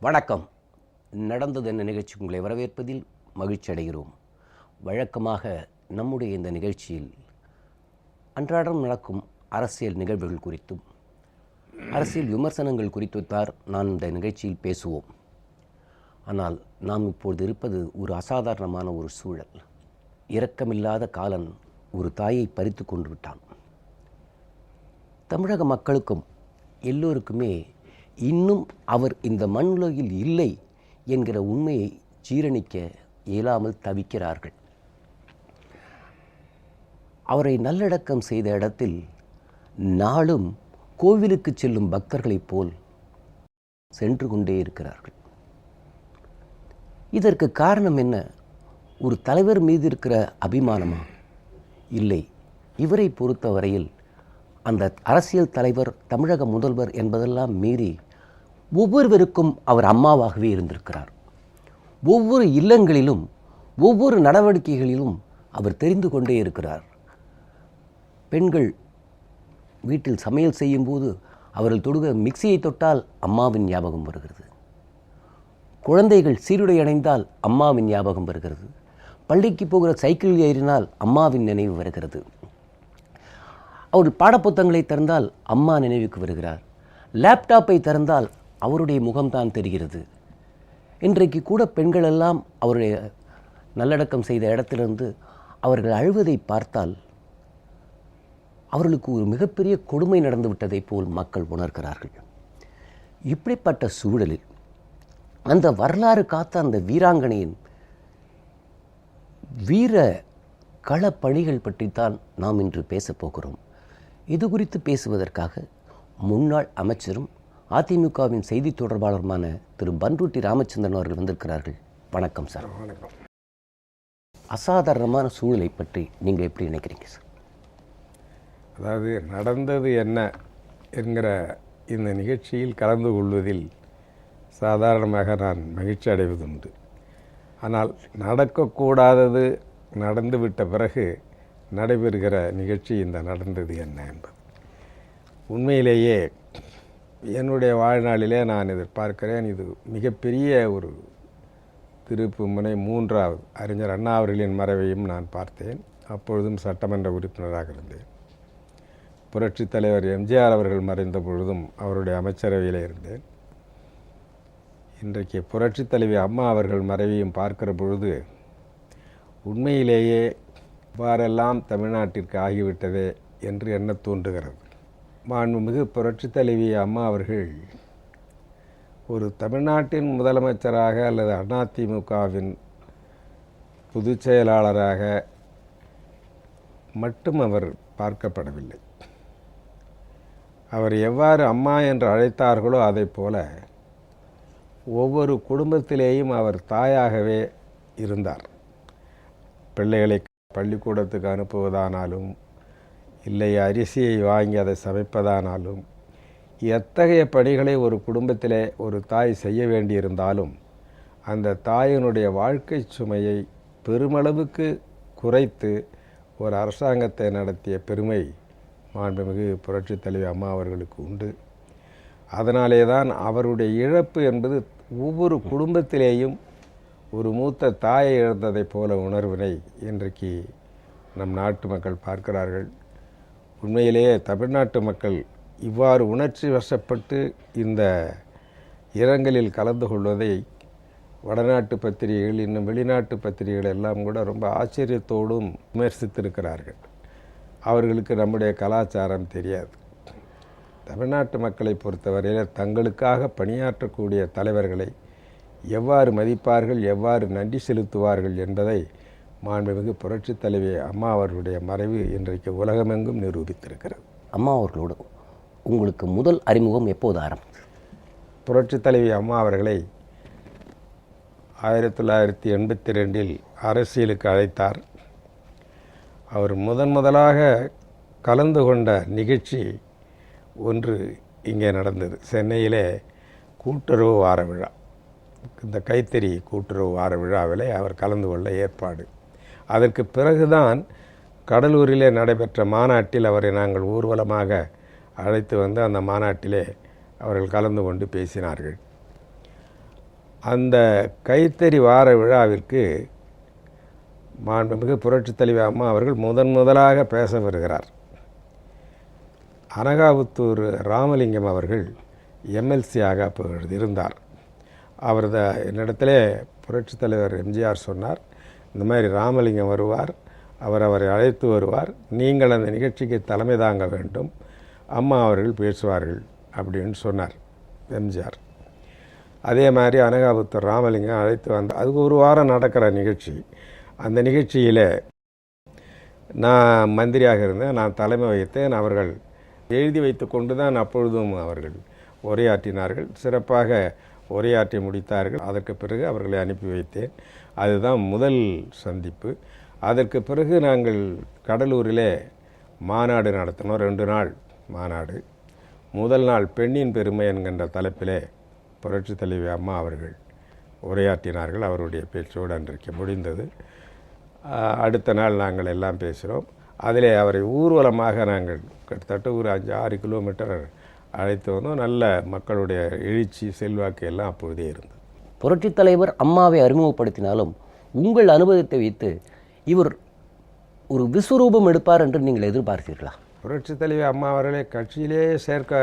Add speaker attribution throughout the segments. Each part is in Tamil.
Speaker 1: வணக்கம். நடந்தது என்ன நிகழ்ச்சி உங்களை வரவேற்பதில் மகிழ்ச்சி அடைகிறோம். வழக்கமாக நம்முடைய இந்த நிகழ்ச்சியில் அன்றாடம் நடக்கும் அரசியல் நிகழ்வுகள் குறித்தும் அரசியல் விமர்சனங்கள் குறித்துத்தான் நான் இந்த நிகழ்ச்சியில் பேசுவோம். ஆனால் நாம் இப்பொழுது இருப்பது ஒரு அசாதாரணமான ஒரு சூழல். இரக்கமில்லாத காலன் ஒரு தாயை பறித்து கொண்டு விட்டான். தமிழக மக்களுக்கும் எல்லோருக்குமே இன்னும் அவர் இந்த மண்ணுலகில் இல்லை என்கிற உண்மையை ஜீரணிக்க இயலாமல் தவிக்கிறார்கள். அவரை நல்லடக்கம் செய்த இடத்தில் நாளும் கோவிலுக்கு செல்லும் பக்தர்களைப் போல் சென்று கொண்டே இருக்கிறார்கள். இதற்கு காரணம் என்ன? ஒரு தலைவர் மீது இருக்கிற அபிமானமா? இல்லை. இவரை பொறுத்தவரையில் அந்த அரசியல் தலைவர், தமிழக முதல்வர் என்பதெல்லாம் மீறி ஒவ்வொருவருக்கும் அவர் அம்மாவாகவே இருந்திருக்கிறார். ஒவ்வொரு இல்லங்களிலும் ஒவ்வொரு நடவடிக்கைகளிலும் அவர் தெரிந்து கொண்டே இருக்கிறார். பெண்கள் வீட்டில் சமையல் செய்யும்போது அவர்கள் தொடுக மிக்சியை தொட்டால் அம்மாவின் ஞாபகம் வருகிறது. குழந்தைகள் சீருடை அடைந்தால் அம்மாவின் ஞாபகம் வருகிறது. பள்ளிக்கு போகிற சைக்கிள் ஏறினால் அம்மாவின் நினைவு வருகிறது. அவர் பாடப்புத்தகங்களை திறந்தால் அம்மா நினைவுக்கு வருகிறார். லேப்டாப்பை திறந்தால் அவருடைய முகம்தான் தெரிகிறது. இன்றைக்கு கூட பெண்கள் எல்லாம் அவருடைய நல்லடக்கம் செய்த இடத்திலிருந்து அவர்கள் அழுவதை பார்த்தால் அவர்களுக்கு ஒரு மிகப்பெரிய கொடுமை நடந்து விட்டதை போல் மக்கள் உணர்கிறார்கள். இப்படிப்பட்ட சூழலில் அந்த வரலாறு காத்த அந்த வீராங்கனையின் வீர களப்பணிகள் பற்றித்தான் நாம் இன்று பேசப்போகிறோம். இது குறித்து பேசுவதற்காக முன்னாள் அமைச்சரும் அதிமுகவின் செய்தி தொடர்பாளருமான திரு பண்ருட்டி ராமச்சந்திரன் அவர்கள் வந்திருக்கிறார்கள். வணக்கம் சார்.
Speaker 2: வணக்கம்.
Speaker 1: அசாதாரணமான சூழலை பற்றி நீங்கள் எப்படி நினைக்கிறீங்க சார்?
Speaker 2: அதாவது நடந்தது என்ன என்கிற இந்த நிகழ்ச்சியில் கலந்து கொள்வதில் சாதாரணமாக நான் மகிழ்ச்சி அடைவதுண்டு. ஆனால் நடக்கக்கூடாதது நடந்துவிட்ட பிறகு நடைபெறுகிற நிகழ்ச்சி இந்த நடந்தது என்ன என்பது. உண்மையிலேயே என்னுடைய வாழ்நாளிலே நான் எதிர்பார்க்கிறேன், இது மிகப்பெரிய ஒரு திருப்பு முனை. மூன்றாவது அறிஞர் அண்ணா அவர்களின் மறைவையும் நான் பார்த்தேன். அப்பொழுதும் சட்டமன்ற உறுப்பினராக இருந்தேன். புரட்சித் தலைவர் எம்ஜிஆர் அவர்கள் மறைந்த பொழுதும் அவருடைய அமைச்சரவையில் இருந்தேன். இன்றைக்கு புரட்சித் தலைவி அம்மா அவர்கள் மறைவையும் பார்க்கிற பொழுது உண்மையிலேயே இவ்வாறெல்லாம் தமிழ்நாட்டிற்கு ஆகிவிட்டதே என்று எண்ண தோன்றுகிறது. மாண்புமிகு புரட்சித் தலைவி அம்மா அவர்கள் ஒரு தமிழ்நாட்டின் முதலமைச்சராக அல்லது அதிமுகவின் பொதுச் செயலாளராக மட்டும் அவர் பார்க்கப்படவில்லை. அவர் எவ்வாறு அம்மா என்று அழைத்தார்களோ அதை போல ஒவ்வொரு குடும்பத்திலேயும் அவர் தாயாகவே இருந்தார். பிள்ளைகளை பள்ளிக்கூடத்துக்கு அனுப்புவதானாலும், இல்லை அரிசியை வாங்கி அதை சமைப்பதானாலும், எத்தகைய பணிகளை ஒரு குடும்பத்திலே ஒரு தாய் செய்ய வேண்டியிருந்தாலும் அந்த தாயினுடைய வாழ்க்கை சுமையை பெருமளவுக்கு குறைத்து ஒரு அரசாங்கத்தை நடத்திய பெருமை மாண்புமிகு புரட்சித் தலைவி அம்மா அவர்களுக்கு உண்டு. அதனாலே தான் அவருடைய இழப்பு என்பது ஒவ்வொரு குடும்பத்திலேயும் ஒரு மூத்த தாயை இழந்ததைப் போல உணர்வினை இன்றைக்கு நம் நாட்டு மக்கள் பார்க்கிறார்கள். உண்மையிலேயே தமிழ்நாட்டு மக்கள் இவ்வாறு உணர்ச்சி வசப்பட்டு இந்த இரங்கலில் கலந்து கொள்வதை வடநாட்டு பத்திரிகைகள், இன்னும் வெளிநாட்டு பத்திரிகைகள் எல்லாம் கூட ரொம்ப ஆச்சரியத்தோடும் விமர்சித்திருக்கிறார்கள். அவர்களுக்கு நம்முடைய கலாச்சாரம் தெரியாது. தமிழ்நாட்டு மக்களை பொறுத்தவரையில் தங்களுக்காக பணியாற்றக்கூடிய தலைவர்களை எவ்வாறு மதிப்பார்கள், எவ்வாறு நன்றி செலுத்துவார்கள் என்பதை மாண்புமிகு புரட்சித் தலைவி அம்மா அவர்களுடைய மறைவு இன்றைக்கு உலகமெங்கும் நிரூபித்திருக்கிறது.
Speaker 1: அம்மா அவர்களோடு உங்களுக்கு முதல் அறிமுகம் எப்போது ஆரம்பித்தது?
Speaker 2: புரட்சித் தலைவி அம்மா அவர்களை 1982 அரசியலுக்கு அழைத்தார். அவர் முதலாக கலந்து கொண்ட நிகழ்ச்சி ஒன்று இங்கே நடந்தது. சென்னையிலே கூட்டுறவு வார விழா, இந்த கைத்தறி கூட்டுறவு வார விழாவில் அவர் கலந்து கொள்ள ஏற்பாடு. அதற்கு பிறகுதான் கடலூரிலே நடைபெற்ற மாநாட்டில் அவரை நாங்கள் ஊர்வலமாக அழைத்து வந்து அந்த மாநாட்டிலே அவர்கள் கலந்து கொண்டு பேசினார்கள். அந்த கைத்தறி வார விழாவிற்கு மாண்புமிகு புரட்சித் தலைவி அம்மா அவர்கள் முதலாக பேச வருகிறார். அனகாபுத்தூர் ராமலிங்கம் அவர்கள் எம்எல்சியாக அப்பொழுது இருந்தார். அவர் என்னிடத்திலே புரட்சித் தலைவர் எம்ஜிஆர் சொன்னார், இந்த மாதிரி ராமலிங்கம் வருவார், அவரை அழைத்து வருவார், நீங்கள் அந்த நிகழ்ச்சிக்கு தலைமை தாங்க வேண்டும், அம்மா அவர்கள் பேசுவார்கள் அப்படின்னு சொன்னார் எம்ஜிஆர். அதே மாதிரி அனகாபுத்தூர் ராமலிங்கம் அழைத்து வந்தார். அதுக்கு ஒரு வாரம் நடக்கிற நிகழ்ச்சி. அந்த நிகழ்ச்சியில் நான் மந்திரியாக இருந்தேன், நான் தலைமை வகித்தேன். அவர்கள் எழுதி வைத்து கொண்டு தான் அப்பொழுதும் அவர்கள் உரையாற்றினார்கள். சிறப்பாக உரையாற்றி முடித்தார்கள். அதற்கு பிறகு அவர்களை அனுப்பி வைத்தேன். அதுதான் முதல் சந்திப்பு. அதற்கு பிறகு நாங்கள் கடலூரிலே மாநாடு நடத்தினோம். 2 நாள் மாநாடு. முதல் நாள் பெண்ணின் பெருமை என்கின்ற தலைப்பிலே புரட்சித் தலைவி அம்மா அவர்கள் உரையாற்றினார்கள். அவருடைய பேச்சோடு அன்றைக்கு முடிந்தது. அடுத்த நாள் நாங்கள் எல்லாம் பேசுகிறோம். அதிலே அவரை ஊர்வலமாக நாங்கள் கிட்டத்தட்ட ஒரு 5-6 கிலோமீட்டர் அழைத்து வந்தோம். நல்ல மக்களுடைய எழுச்சி செல்வாக்கு எல்லாம் அப்பொழுதே இருந்தது.
Speaker 1: புரட்சித் தலைவர் அம்மாவை அறிமுகப்படுத்தினாலும் உங்கள் அனுபவத்தை வைத்து இவர் ஒரு விஸ்வரூபம் எடுப்பார் என்று நீங்கள் எதிர்பார்த்தீர்களா?
Speaker 2: புரட்சித் தலைவி அம்மா அவர்களை கட்சியிலே சேர்க்க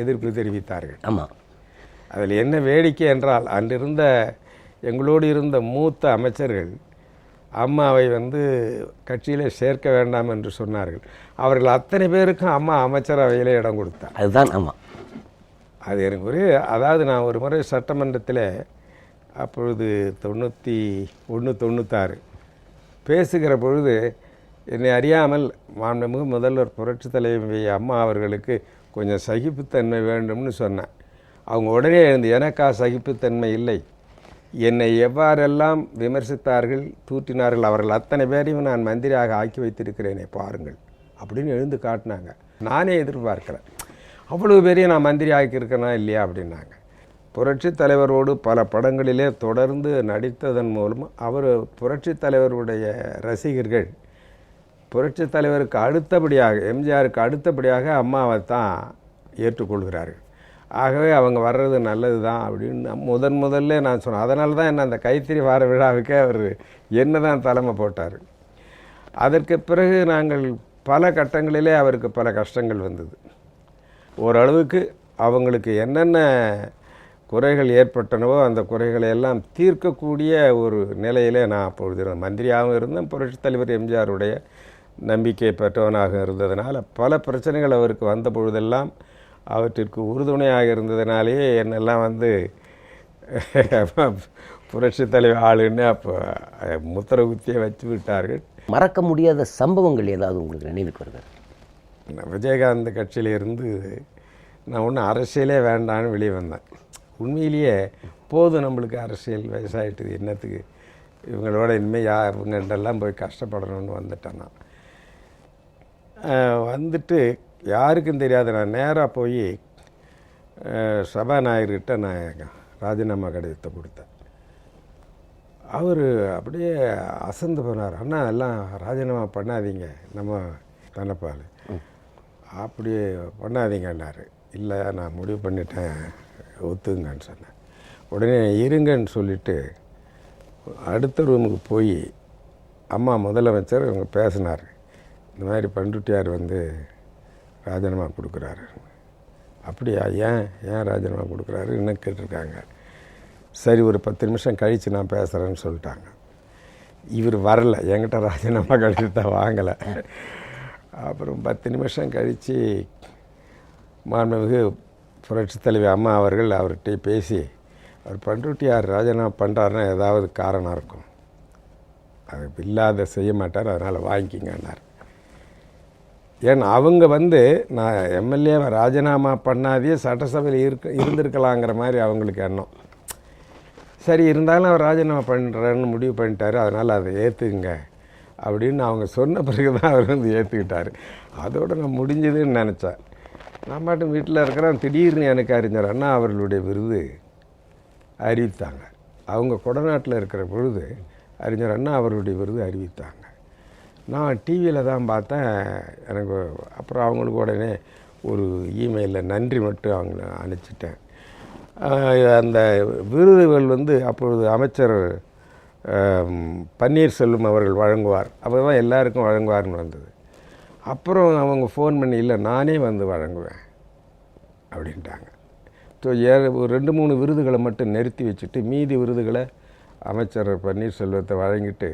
Speaker 2: எதிர்ப்பு தெரிவித்தார்கள்.
Speaker 1: ஆமாம்.
Speaker 2: அதில் என்ன வேடிக்கை என்றால், அன்றிருந்த எங்களோடு இருந்த மூத்த அமைச்சர்கள் அம்மாவை கட்சியிலே சேர்க்க வேண்டாம் என்று சொன்னார்கள். அவர்கள் அத்தனை பேருக்கும் அம்மா அமைச்சரவையிலே இடம் கொடுத்தார்.
Speaker 1: அதுதான் ஆமாம்.
Speaker 2: அது எனக்கு அதாவது நான் ஒரு முறை சட்டமன்றத்தில் அப்பொழுது 91-96 பேசுகிற பொழுது என்னை அறியாமல் மாண்புமிகு முதல்வர் புரட்சித் தலைவி அம்மா அவர்களுக்கு கொஞ்சம் சகிப்புத்தன்மை வேண்டும்னு சொன்னேன். அவங்க உடனே எழுந்து, எனக்கா சகிப்புத்தன்மை இல்லை, என்னை எவ்வாறெல்லாம் விமர்சித்தார்கள், தூற்றினார்கள், அவர்கள் அத்தனை பேரையும் நான் மந்திரியாக ஆக்கி வைத்திருக்கிறேனே பாருங்கள் அப்படின்னு எழுந்து காட்டினாங்க. நானே எதிர்பார்க்கிறேன், அவ்வளவு பேரையும் நான் மந்திரி ஆக்கியிருக்கேனா இல்லையா அப்படின்னாங்க. புரட்சித் தலைவரோடு பல படங்களிலே தொடர்ந்து நடித்ததன் மூலம் அவர் புரட்சித் தலைவருடைய ரசிகர்கள் புரட்சித் தலைவருக்கு அடுத்தபடியாக, எம்ஜிஆருக்கு அடுத்தபடியாக அம்மாவை தான் ஏற்றுக்கொள்கிறார்கள். ஆகவே அவங்க வர்றது நல்லது தான் அப்படின்னு முதல்ல நான் சொன்னேன். அதனால தான் என்ன அந்த கைத்தறி வார விழாவுக்கே அவர் என்ன தான் தலைமை போட்டார். அதற்கு பிறகு நாங்கள் பல கட்டங்களிலே அவருக்கு பல கஷ்டங்கள் வந்தது. ஓரளவுக்கு அவங்களுக்கு என்னென்ன குறைகள் ஏற்பட்டனவோ அந்த குறைகளை எல்லாம் தீர்க்கக்கூடிய ஒரு நிலையிலே நான் அப்பொழுது மந்திரியாகவும் இருந்தேன். புரட்சித் தலைவர் எம்ஜிஆருடைய நம்பிக்கை பெற்றவனாக இருந்ததுனால பல பிரச்சனைகள் அவருக்கு வந்த பொழுதெல்லாம் அவற்றிற்கு உறுதுணையாக இருந்ததுனாலேயே என்னெல்லாம் புரட்சித் தலைவர் ஆளுன்னு அப்போ முத்திர குத்தியை வச்சு விட்டார்கள்.
Speaker 1: மறக்க முடியாத சம்பவங்கள் ஏதாவது உங்களுக்கு நினைவுக்கு வருது?
Speaker 2: விஜயகாந்த் கட்சியிலிருந்து நான் ஒன்றும் அரசியலே வேண்டான்னு வெளியே வந்தேன். உண்மையிலேயே போதும் நம்மளுக்கு அரசியல், வயசாகிட்டுது, என்னத்துக்கு இவங்களோட இனிமேல் இவங்கள்டெல்லாம் போய் கஷ்டப்படணும்னு வந்துட்டேன். நான் வந்துட்டு யாருக்கும் தெரியாது, நான் நேராக போய் சபாநாயகர்கிட்ட நான் ராஜினாமா கடிதத்தை கொடுத்தேன். அவர் அப்படியே அசந்து போனார். அண்ணா எல்லாம் ராஜினாமா பண்ணாதீங்க, நம்ம தனப்பால் அப்படியே பண்ணாதீங்கன்னாரு. இல்லை நான் முடிவு பண்ணிட்டேன், ஒத்துங்கன்னு சொன்னேன். உடனே இருங்கன்னு சொல்லிவிட்டு அடுத்த ரூமுக்கு போய் அம்மா முதலமைச்சர் இவங்க பேசினார். இந்த மாதிரி பண்ருட்டியார் ராஜினாமா கொடுக்குறாரு. அப்படியா, ஏன் ராஜினாமா கொடுக்குறாரு இன்னும் கேட்டிருக்காங்க. சரி ஒரு 10 நிமிஷம் கழித்து நான் பேசுகிறேன்னு சொல்லிட்டாங்க. இவர் வரல, என்கிட்ட ராஜினாமா கடிதத்தை வாங்கலை. அப்புறம் 10 நிமிஷம் கழித்து மாண்புமிகு புரட்சித் தலைவி அம்மா அவர்கள் அவர்கிட்ட பேசி, அவர் பண்ருட்டியார் ராஜினாமா பண்ணுறாருன்னா ஏதாவது காரணம் இருக்கும், அது இல்லாத செய்ய மாட்டார், அதனால் வாங்கிக்கிங்கன்னார். ஏன்னா அவங்க நான் எம்எல்ஏவை ராஜினாமா பண்ணாதே சட்டசபையில் இருந்திருக்கலாங்கிற மாதிரி அவங்களுக்கு எண்ணம். சரி இருந்தாலும் அவர் ராஜினாமா பண்ணுறேன்னு முடிவு பண்ணிட்டார், அதனால் அதை ஏற்றுக்குங்க அப்படின்னு அவங்க சொன்ன பிறகு தான் அவர் ஏற்றுக்கிட்டார். அதோடு நான் முடிஞ்சதுன்னு நினச்சேன். நான் மட்டும் வீட்டில் இருக்கிறேன். திடீர்னு எனக்கு அறிஞர் அண்ணா அவர்களுடைய விருது அறிவித்தாங்க. அவங்க கொடநாட்டில் இருக்கிற பொழுது அறிஞர் அண்ணா அவர்களுடைய விருது அறிவித்தாங்க. நான் டிவியில் தான் பார்த்தேன். எனக்கு அப்புறம் அவங்களுக்கு உடனே ஒரு இமெயிலில் நன்றி மட்டும் அவங்கள அனுப்பிச்சிட்டேன். அந்த விருதுகள் வந்து அப்பொழுது அமைச்சர் பன்னீர்செல்வம் அவர்கள் வழங்குவார். அப்போ தான் எல்லாருக்கும் வழங்குவார்னு வந்தது. அப்புறம் அவங்க ஃபோன் பண்ணி, இல்லை நானே வந்து வழங்குவேன் அப்படின்ட்டாங்க. ஸோ ஒரு 2-3 விருதுகளை மட்டும் நிறுத்தி வச்சுட்டு மீதி விருதுகளை அமைச்சர் பன்னீர்செல்வத்தை வழங்கிட்டு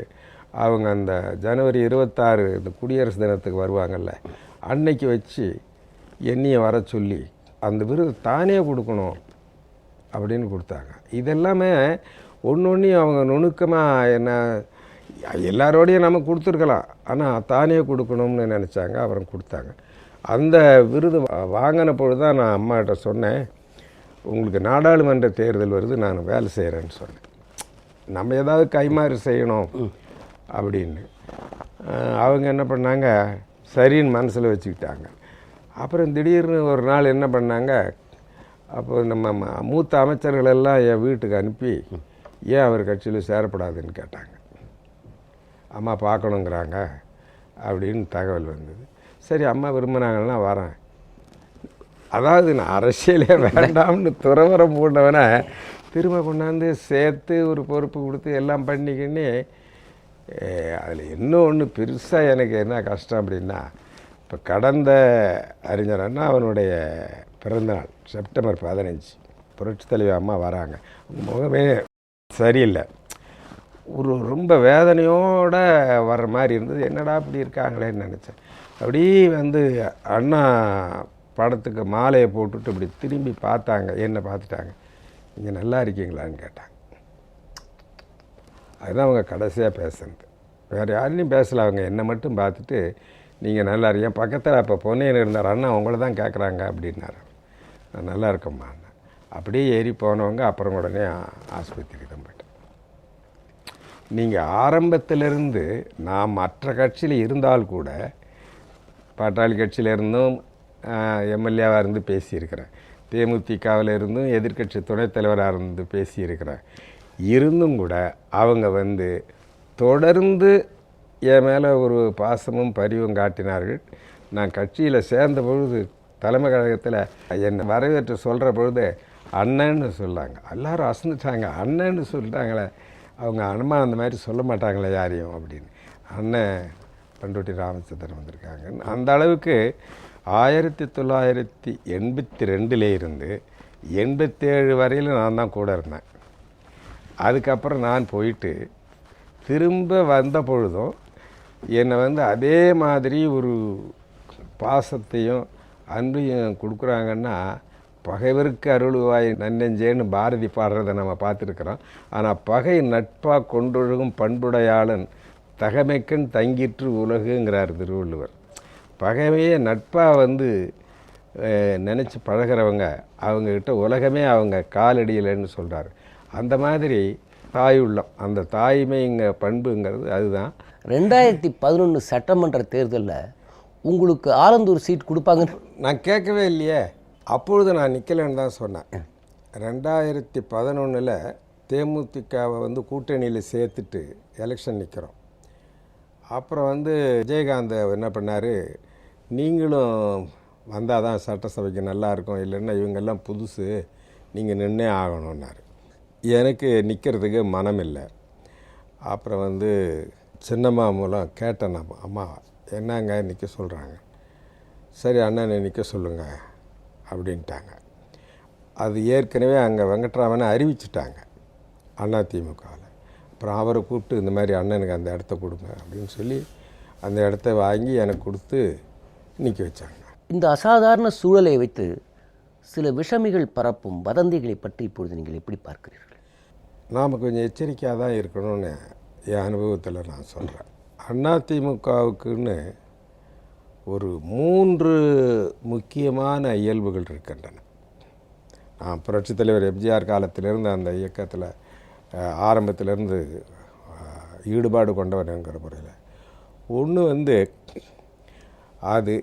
Speaker 2: அவங்க அந்த ஜனவரி 26 இந்த குடியரசு தினத்துக்கு வருவாங்கள்ல, அன்னைக்கு வச்சு என்னையை வர சொல்லி அந்த விருது தானே கொடுக்கணும் அப்படின்னு கொடுத்தாங்க. இதெல்லாமே ஒன்றையும் அவங்க நுணுக்கமாக என்ன எல்லாரோடையும் நம்ம கொடுத்துருக்கலாம், ஆனால் தானே கொடுக்கணும்னு நினச்சாங்க. அப்புறம் கொடுத்தாங்க. அந்த விருது வாங்கின பொழுது தான் நான் அம்மாகிட்ட சொன்னேன், உங்களுக்கு நாடாளுமன்ற தேர்தல் வருது, நான் வேலை செய்கிறேன்னு சொன்னேன். நம்ம ஏதாவது கைமாறு செய்யணும் அப்படின்னு. அவங்க என்ன பண்ணாங்க, சரின்னு மனசில் வச்சுக்கிட்டாங்க. அப்புறம் திடீர்னு ஒரு நாள் என்ன பண்ணாங்க, அப்போ நம்ம மூத்த அமைச்சர்களெல்லாம் என் வீட்டுக்கு அனுப்பி ஏன் அவர் கட்சியில் சேரப்படாதுன்னு கேட்டாங்க. அம்மா பார்க்கணுங்கிறாங்க அப்படின்னு தகவல் வந்தது. சரி அம்மா விரும்பினாங்கன்னா வரேன். அதாவது நான் அரசியலே வேண்டாம்னு துறவரம் போட்டவனை திரும்ப கொண்டாந்து சேர்த்து ஒரு பொறுப்பு கொடுத்து எல்லாம் பண்ணிக்கின்னு, அதில் இன்னும் ஒன்று பெருசாக எனக்கு என்ன கஷ்டம் அப்படின்னா, இப்போ கடந்த அறிஞர் அண்ணா அவனுடைய பிறந்தநாள் செப்டம்பர் 15, புரட்சி தலைவர் அம்மா வராங்க. முகமே சரியில்லை, ஒரு ரொம்ப வேதனையோடு வர்ற மாதிரி இருந்தது. என்னடா இப்படி இருக்காங்களேன்னு நினச்சேன். அப்படி வந்து அண்ணா படத்துக்கு மாலையை போட்டுட்டு இப்படி திரும்பி பார்த்தாங்க, என்னை பார்த்துட்டாங்க. நீங்கள் நல்லா இருக்கீங்களான்னு கேட்டாங்க. அதுதான் அவங்க கடைசியாக பேசுனது. வேறு யாரையும் பேசலை. அவங்க என்னை மட்டும் பார்த்துட்டு நீங்கள் நல்லா இருக்கீங்க, பக்கத்தில் அப்போ பொன்னையன் இருந்தார், அண்ணா உங்களை தான் கேட்குறாங்க அப்படின்னாரு. நான் நல்லா இருக்கம்மா. அப்படியே ஏறி போனவங்க அப்புறம் உடனே ஆஸ்பத்திரிக்கு தான் போயிட்டேன். நீங்கள் ஆரம்பத்திலிருந்து நான் மற்ற கட்சியில் இருந்தால் கூட, பாட்டாளி கட்சியில் இருந்தும் எம்எல்ஏவாக இருந்து பேசியிருக்கிறேன், தேமுதிகவில் இருந்தும் எதிர்க்கட்சி துணைத் தலைவராக இருந்து பேசியிருக்கிறேன். இருந்தும் கூட அவங்க வந்து தொடர்ந்து என் மேலே ஒரு பாசமும் பரிவும் காட்டினார்கள். நான் கட்சியில் சேர்ந்த பொழுது தலைமை கழகத்தில் என்னை வரவேற்று சொல்கிற பொழுது அண்ணன்னு சொல்லாங்க. எல்லோரும் அசந்துட்டாங்க, அண்ணன்னு சொல்லிட்டாங்களே, அவங்க அண்ணா அந்த மாதிரி சொல்ல மாட்டாங்களே யாரையும் அப்படின்னு. அண்ணன் பண்ருட்டி ராமச்சந்திரன் வந்திருக்காங்க. அந்த அளவுக்கு 1982 இருந்து 87 வரையிலும் நான் தான் கூட இருந்தேன். அதுக்கப்புறம் நான் போயிட்டு திரும்ப வந்த பொழுதும் என்னை வந்து அதே மாதிரி ஒரு பாசத்தையும் அன்பையும் கொடுக்குறாங்கன்னா, பகைவருக்கு அருள்வாய் நன்னெஞ்சேன்னு பாரதி பாடுறதை நம்ம பார்த்துருக்குறோம். ஆனால் பகை நட்பாக கொண்டொழுகும் பண்புடையாளன் தகமைக்கண் தங்கிற்று உலகுங்கிறார் திருவள்ளுவர். பகைமையே நட்பாக வந்து நினச்சி பழகிறவங்க, அவங்கக்கிட்ட உலகமே அவங்க காலடியில்னு சொல்கிறார். அந்த மாதிரி தாய் உள்ளம், அந்த தாய்மைங்க பண்புங்கிறது அதுதான்.
Speaker 1: 2011 சட்டமன்ற தேர்தலில் உங்களுக்கு ஆலந்தூர் சீட் கொடுப்பாங்க
Speaker 2: நான் கேட்கவே இல்லையே. அப்பொழுது நான் நிற்கலைன்னு தான் சொன்னேன். 2011 தேமுதிகவை வந்து கூட்டணியில் சேர்த்துட்டு எலெக்ஷன் நிற்கிறோம். அப்புறம் வந்து விஜயகாந்த் என்ன பண்ணார், நீங்களும் வந்தால் தான் சட்டசபைக்கு நல்லாயிருக்கும், இல்லைன்னா இவங்கெல்லாம் புதுசு, நீங்கள் நின்னே ஆகணுன்னாரு. எனக்கு நிற்கிறதுக்கு மனம் இல்லை. அப்புறம் வந்து சின்னம்மா மூலம் கேட்டேன், நான் அம்மா என்னங்க நிற்க சொல்கிறாங்க. சரி அண்ணனை நிற்க சொல்லுங்கள் அப்படின்ட்டாங்க. அது ஏற்கனவே அங்கே வெங்கட்ராமனை அறிவிச்சிட்டாங்க அதிமுகவில். அப்புறம் அவரை கூப்பிட்டு இந்த மாதிரி அண்ணனுக்கு அந்த இடத்த கொடுங்க அப்படின்னு சொல்லி அந்த இடத்த வாங்கி எனக்கு கொடுத்து நிற்க வச்சாங்க.
Speaker 1: இந்த அசாதாரண சூழலை வைத்து சில விஷமிகள் பரப்பும் வதந்திகளை பற்றி இப்பொழுது நீங்கள் எப்படி பார்க்கிறீர்கள்?
Speaker 2: நாம் கொஞ்சம் எச்சரிக்கையாக தான் இருக்கணும்னு என் அனுபவத்தில் நான் சொல்கிறேன். அதிமுகவுக்குன்னு ஒரு 3 முக்கியமான இயல்புகள் இருக்கின்றன. நான் புரட்சித் தலைவர் எம்ஜிஆர் காலத்திலேருந்து அந்த இயக்கத்தில் ஆரம்பத்திலேருந்து ஈடுபாடு கொண்டவனுங்கிற முறையில், ஒன்று வந்து அது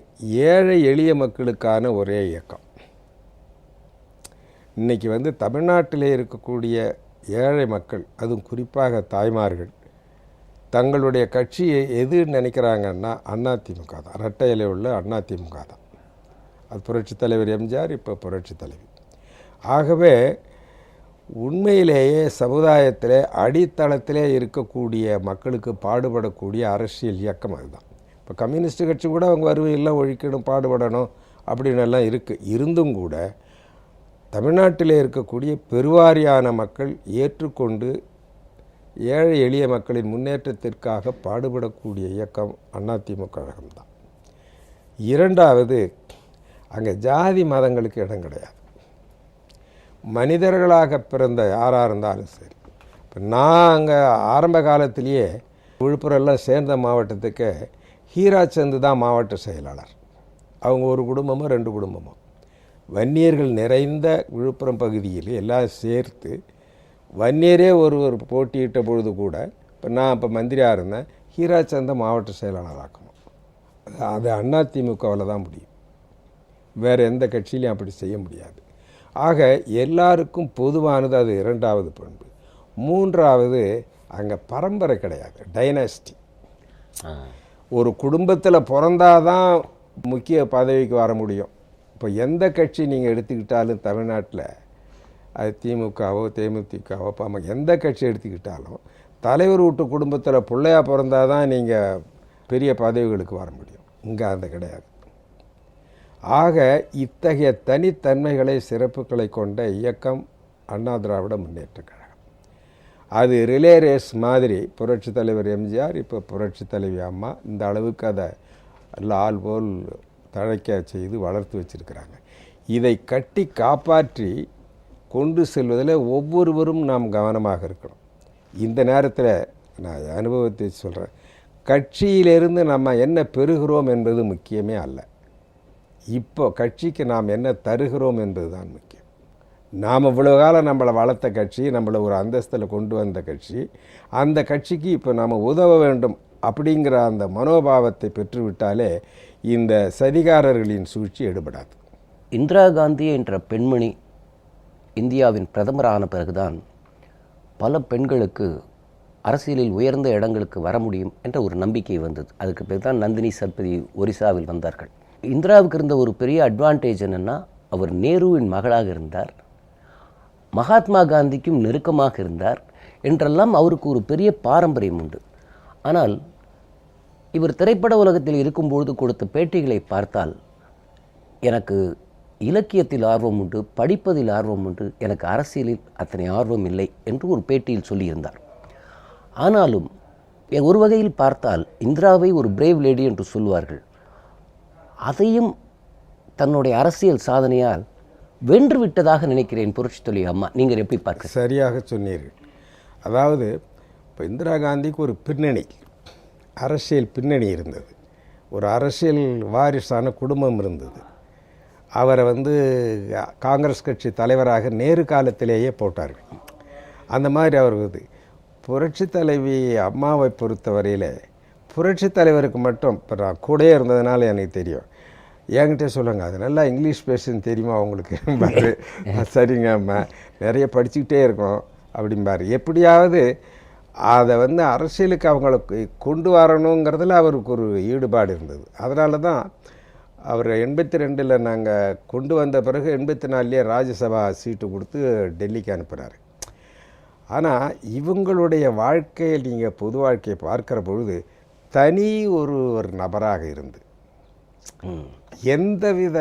Speaker 2: ஏழை எளிய மக்களுக்கான ஒரே இயக்கம். இன்றைக்கி வந்து தமிழ்நாட்டிலே இருக்கக்கூடிய ஏழை மக்கள், அதுவும் குறிப்பாக தாய்மார்கள், தங்களுடைய கட்சியை எது நினைக்கிறாங்கன்னா அதிமுக தான். இரட்டை இலை உள்ள அதிமுக தான். அது புரட்சித் தலைவர் எம்ஜிஆர், இப்போ புரட்சித் தலைவி. ஆகவே உண்மையிலேயே சமுதாயத்தில் அடித்தளத்திலே இருக்கக்கூடிய மக்களுக்கு பாடுபடக்கூடிய அரசியல் இயக்கம் அதுதான். இப்போ கம்யூனிஸ்ட் கட்சி கூட அவங்க வறுமையெல்லாம் ஒழிக்கணும், பாடுபடணும் அப்படின்னு எல்லாம் இருக்குது. இருந்தும் கூட தமிழ்நாட்டிலே இருக்கக்கூடிய பெருவாரியான மக்கள் ஏற்றுக்கொண்டு ஏழை எளிய மக்களின் முன்னேற்றத்திற்காக பாடுபடக்கூடிய இயக்கம் அதிமுக கழகம்தான். இரண்டாவது, அங்கே ஜாதி மதங்களுக்கு இடம் கிடையாது. மனிதர்களாக பிறந்த யாராக இருந்தாலும் சரி. இப்போ நான் அங்கே ஆரம்ப காலத்திலேயே விழுப்புரம்லாம் சேர்ந்த மாவட்டத்துக்கு ஹீராச்சந்து தான் மாவட்ட செயலாளர். அவங்க ஒரு குடும்பமோ 2 குடும்பமோ, வன்னியர்கள் நிறைந்த விழுப்புரம் பகுதியில் எல்லாம் சேர்த்து வன்னியரே ஒருவர் போட்டியிட்ட பொழுது கூட இப்போ மந்திரியாக இருந்தேன், ஹீராச்சந்தை மாவட்ட செயலாளராக்கணும். அது அதிமுகவில் தான் முடியும், வேறு எந்த கட்சியிலையும் அப்படி செய்ய முடியாது. ஆக எல்லாருக்கும் பொதுவானது அது இரண்டாவது பண்பு. மூன்றாவது, அங்கே பரம்பரை கிடையாது, டைனாஸ்டி. ஒரு குடும்பத்தில் பிறந்தாதான் முக்கிய பதவிக்கு வர முடியும். இப்போ எந்த கட்சி நீங்கள் எடுத்துக்கிட்டாலும் தமிழ்நாட்டில், அது திமுகவோ தேமுதிகவோ பாமக எந்த கட்சி எடுத்துக்கிட்டாலும் தலைவர் வீட்டு குடும்பத்தில் பிள்ளையா பிறந்தாதான் நீங்கள் பெரிய பதவிகளுக்கு வர முடியும். இங்கே அந்த கிடையாது. ஆக இத்தகைய தனித்தன்மைகளை சிறப்புகளை கொண்ட இயக்கம் அண்ணா திராவிட முன்னேற்ற கழகம். அது ரிலே ரேஸ் மாதிரி புரட்சித் தலைவர் எம்ஜிஆர், இப்போ புரட்சித் தலைவி அம்மா இந்த அளவுக்கு அதை ஆள் போல் தழைக்க செய்து வளர்த்து வச்சிருக்கிறாங்க. இதை கட்டி காப்பாற்றி கொண்டு செல்வதில் ஒவ்வொருவரும் நாம் கவனமாக இருக்கணும். இந்த நேரத்தில் நான் அனுபவத்தை சொல்கிறேன். கட்சியிலிருந்து நம்ம என்ன பெறுகிறோம் என்பது முக்கியமே அல்ல. இப்போ கட்சிக்கு நாம் என்ன தருகிறோம் என்பது தான் முக்கியம். நாம் இவ்வளோ காலம் நம்மளை வளர்த்த கட்சி, நம்மளை ஒரு அந்தஸ்தில் கொண்டு வந்த கட்சி, அந்த கட்சிக்கு இப்போ நாம் உதவ வேண்டும் அப்படிங்கிற அந்த மனோபாவத்தை பெற்றுவிட்டாலே இந்த சதிகாரர்களின் சூழ்ச்சி எடுபடாது.
Speaker 1: இந்திரா காந்தி என்ற பெண்மணி இந்தியாவின் பிரதமரான பிறகுதான் பல பெண்களுக்கு அரசியலில் உயர்ந்த இடங்களுக்கு வர முடியும் என்ற ஒரு நம்பிக்கை வந்தது. அதுக்கு பிறகு தான் நந்தினி சத்பதி ஒரிசாவில் வந்தார்கள். இந்திராவுக்கு இருந்த ஒரு பெரிய அட்வான்டேஜ் என்னென்னா, அவர் நேருவின் மகளாக இருந்தார், மகாத்மா காந்திக்கும் நெருக்கமாக இருந்தார் என்றெல்லாம் அவருக்கு ஒரு பெரிய பாரம்பரியம் உண்டு. ஆனால் இவர் திரைப்பட உலகத்தில் இருக்கும்பொழுது கொடுத்த பேட்டிகளை பார்த்தால், எனக்கு இலக்கியத்தில் ஆர்வம் உண்டு, படிப்பதில் ஆர்வம் உண்டு, எனக்கு அரசியலில் அத்தனை ஆர்வம் இல்லை என்று ஒரு பேட்டியில் சொல்லியிருந்தார். ஆனாலும் ஒரு வகையில் பார்த்தால் இந்திராவை ஒரு பிரேவ் லேடி என்று சொல்வார்கள். அதையும் தன்னுடைய அரசியல் சாதனையால் வென்று விட்டதாக நினைக்கிறேன் புரட்சித் தலைவி அம்மா. நீங்கள் எப்படி பார்க்க?
Speaker 2: சரியாக சொன்னீர்கள். அதாவது இப்போ இந்திரா காந்திக்கு ஒரு பின்னணி, அரசியல் பின்னணி இருந்தது. ஒரு அரசியல் வாரிசான குடும்பம் இருந்தது. அவரை காங்கிரஸ் கட்சி தலைவராக நேரு காலத்திலேயே போட்டார்கள். அந்த மாதிரி அவர் புரட்சி தலைவி அம்மாவை பொறுத்தவரையில் புரட்சி தலைவருக்கு மட்டும் இப்போ நான் கூடயே இருந்ததுனால எனக்கு தெரியும். என்கிட்ட சொல்லுங்க, அது நல்லா இங்கிலீஷ் பேசுன்னு தெரியுமா உங்களுக்கு பாரு. சரிங்க அம்மா, நிறைய படிச்சுக்கிட்டே இருக்கோம் அப்படிம்பாரு. எப்படியாவது அதை அரசியலுக்கு அவங்களுக்கு கொண்டு வரணுங்கிறதுல அவருக்கு ஒரு ஈடுபாடு இருந்தது. அதனால தான் அவர் 82 நாங்கள் கொண்டு வந்த பிறகு 84 ராஜ்யசபா சீட்டு கொடுத்து டெல்லிக்கு அனுப்புகிறாரு. ஆனால் இவங்களுடைய வாழ்க்கையில் நீங்கள் பொது வாழ்க்கையை பார்க்குற பொழுது தனி ஒரு நபராக இருந்து எந்தவித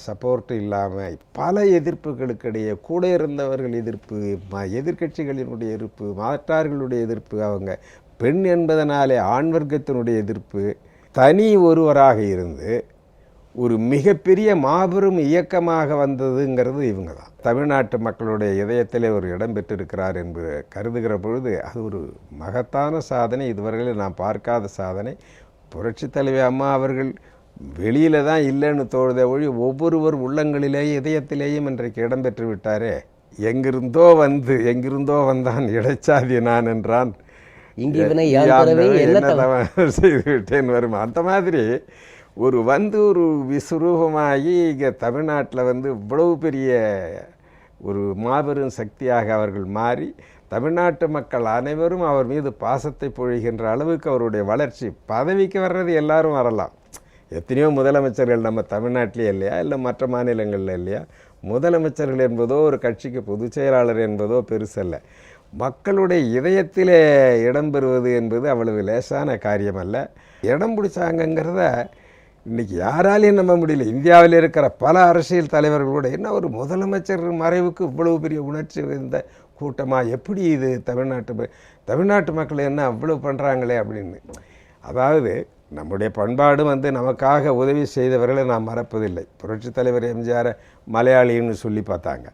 Speaker 2: சப்போர்ட்டும் இல்லாமல் பல எதிர்ப்புகளுக்கிடையே கூட இருந்தவர்கள் எதிர்ப்பு, எதிர்கட்சிகளினுடைய எதிர்ப்பு, மாற்றார்களுடைய எதிர்ப்பு, அவங்க பெண் என்பதனாலே ஆண் வர்க்கத்தினுடைய எதிர்ப்பு, தனி ஒருவராக இருந்து ஒரு மிகப்பெரிய மாபெரும் இயக்கமாக வந்ததுங்கிறது இவங்க தான். தமிழ்நாட்டு மக்களுடைய இதயத்திலே ஒரு இடம் பெற்றிருக்கிறார் என்று கருதுகிற பொழுது அது ஒரு மகத்தான சாதனை, இதுவரையில் நான் பார்க்காத சாதனை. புரட்சித் தலைவி அம்மா அவர்கள் வெளியில் தான் இல்லைன்னு தோழுதே ஒழி ஒவ்வொருவர் உள்ளங்களிலேயும் இதயத்திலேயும் இன்றைக்கு இடம் பெற்று விட்டாரே. எங்கிருந்தோ வந்தான் இடைச்சாதி நான் என்றான், என்ன செய்து விட்டேன் வரும். அந்த மாதிரி ஒரு விஸ்வரூபமாகி இங்கே தமிழ்நாட்டில் இவ்வளவு பெரிய ஒரு மாபெரும் சக்தியாக அவர்கள் மாறி தமிழ்நாட்டு மக்கள் அனைவரும் அவர் மீது பாசத்தை பொழிகின்ற அளவுக்கு அவருடைய வளர்ச்சி. பதவிக்கு வர்றது எல்லாரும் வரலாம், எத்தனையோ முதலமைச்சர்கள் நம்ம தமிழ்நாட்டிலே இல்லையா, இல்லை மற்ற மாநிலங்களில் இல்லையா, முதலமைச்சர்கள் என்பதோ ஒரு கட்சிக்கு பொதுச் செயலாளர் என்பதோ பெருசல்ல. மக்களுடைய இதயத்திலே இடம் பெறுவது என்பது அவ்வளவு லேசான காரியம் அல்ல. இடம் பிடிச்சாங்கங்கிறத இன்றைக்கி யாராலையும் நம்ப முடியல. இந்தியாவில் இருக்கிற பல அரசியல் தலைவர்கள் கூட என்ன ஒரு முதலமைச்சர் மறைவுக்கு இவ்வளவு பெரிய உணர்ச்சி இந்த கூட்டமாக, எப்படி இது தமிழ்நாட்டு மக்கள் என்ன அவ்வளவு பண்ணுறாங்களே அப்படின்னு. அதாவது நம்முடைய பண்பாடு நமக்காக உதவி செய்தவர்களை நாம் மறப்பதில்லை. புரட்சித் தலைவர் எம்ஜிஆரை மலையாளின்னு சொல்லி பார்த்தாங்க,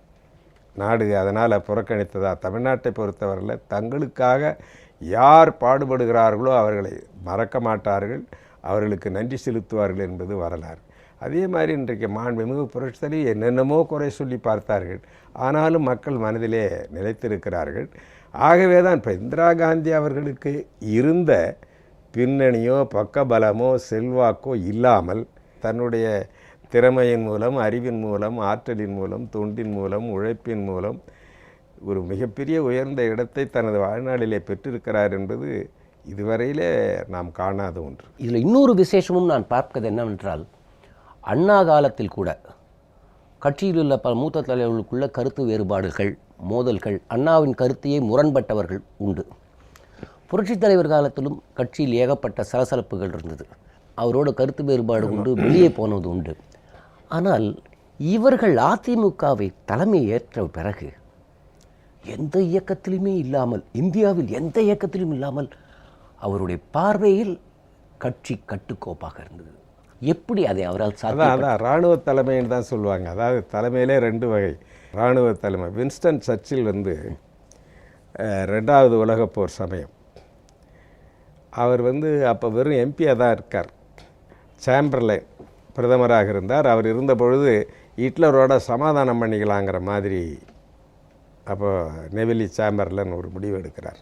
Speaker 2: நாடு அதனால் புறக்கணித்ததா? தமிழ்நாட்டை பொறுத்தவரையில் தங்களுக்காக யார் பாடுபடுகிறார்களோ அவர்களை மறக்க மாட்டார்கள், அவர்களுக்கு நன்றி செலுத்துவார்கள் என்பது வரலாறு. அதே மாதிரி இன்றைக்கு மாண்புமிகு புரட்சித் தலைவர் என்னென்னமோ குறை சொல்லி பார்த்தார்கள், ஆனாலும் மக்கள் மனதிலே நிலைத்திருக்கிறார்கள். ஆகவே தான் இப்போ இந்திரா காந்தி அவர்களுக்கு இருந்த பின்னணியோ பக்கபலமோ செல்வாக்கோ இல்லாமல் தன்னுடைய திறமையின் மூலம், அறிவின் மூலம், ஆற்றலின் மூலம், தொண்டின் மூலம், உழைப்பின் மூலம் ஒரு மிகப்பெரிய உயர்ந்த இடத்தை தனது வாழ்நாளிலே பெற்றிருக்கிறார் என்பது இதுவரையிலே நாம் காணாத ஒன்று.
Speaker 1: இதில் இன்னொரு விசேஷமும் நான் பார்ப்பது என்னவென்றால், அண்ணா காலத்தில் கூட கட்சியில் உள்ள பல மூத்த தலைவர்களுக்குள்ள கருத்து வேறுபாடுகள், மோதல்கள், அண்ணாவின் கருத்தையே முரண்பட்டவர்கள் உண்டு. புரட்சித் தலைவர் காலத்திலும் கட்சியில் ஏகப்பட்ட சலசலப்புகள் இருந்தது. அவரோட கருத்து வேறுபாடு உண்டு, வெளியே போனது உண்டு. ஆனால் இவர்கள் அதிமுகவை தலைமை ஏற்ற பிறகு எந்த இயக்கத்திலுமே இல்லாமல், இந்தியாவில் எந்த இயக்கத்திலும் இல்லாமல் அவருடைய பார்வையில் கட்சி கட்டுக்கோப்பாக இருந்தது. எப்படி அதை அவரால்
Speaker 2: அதான் இராணுவ தலைமைன்னு தான் சொல்லுவாங்க. அதாவது தலைமையிலே ரெண்டு வகை. இராணுவ தலைமை வின்ஸ்டன் சர்ச்சில் 2வது உலகப்போர் சமயம் அவர் அப்போ வெறும் எம்பியாக தான் இருக்கார். சாம்பர்லைன் பிரதமராக இருந்தார். அவர் இருந்த பொழுது ஹிட்லரோட சமாதானம் பண்ணிக்கலாங்கிற மாதிரி அப்போ நெவிலி சாம்பர்லைன் ஒரு முடிவு எடுக்கிறார்.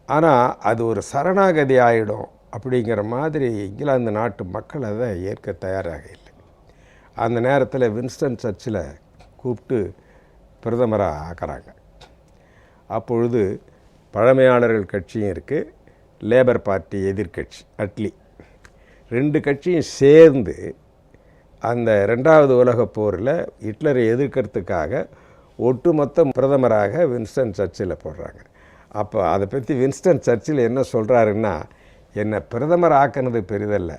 Speaker 2: ஆனால் அது ஒரு சரணாகதி ஆகிடும் அப்படிங்கிற மாதிரி இங்கிலாந்து நாட்டு மக்கள் அதை ஏற்க தயாராக இல்லை. அந்த நேரத்தில் வின்ஸ்டன் சர்ச்சில் கூப்பிட்டு பிரதமராக ஆக்குறாங்க. அப்பொழுது பழமையாளர்கள் கட்சியும் இருக்குது, லேபர் பார்ட்டி எதிர்கட்சி அட்லி, 2 கட்சியும் சேர்ந்து அந்த 2வது உலகப் போரில் ஹிட்லரை எதிர்க்கிறதுக்காக ஒட்டுமொத்த பிரதமராக வின்ஸ்டன் சர்ச்சில் போடுறாங்க. அப்போ அதை பற்றி வின்ஸ்டன் சர்ச்சில் என்ன சொல்கிறாருன்னா, என்னை பிரதமர் ஆக்கினது பெரிதல்ல,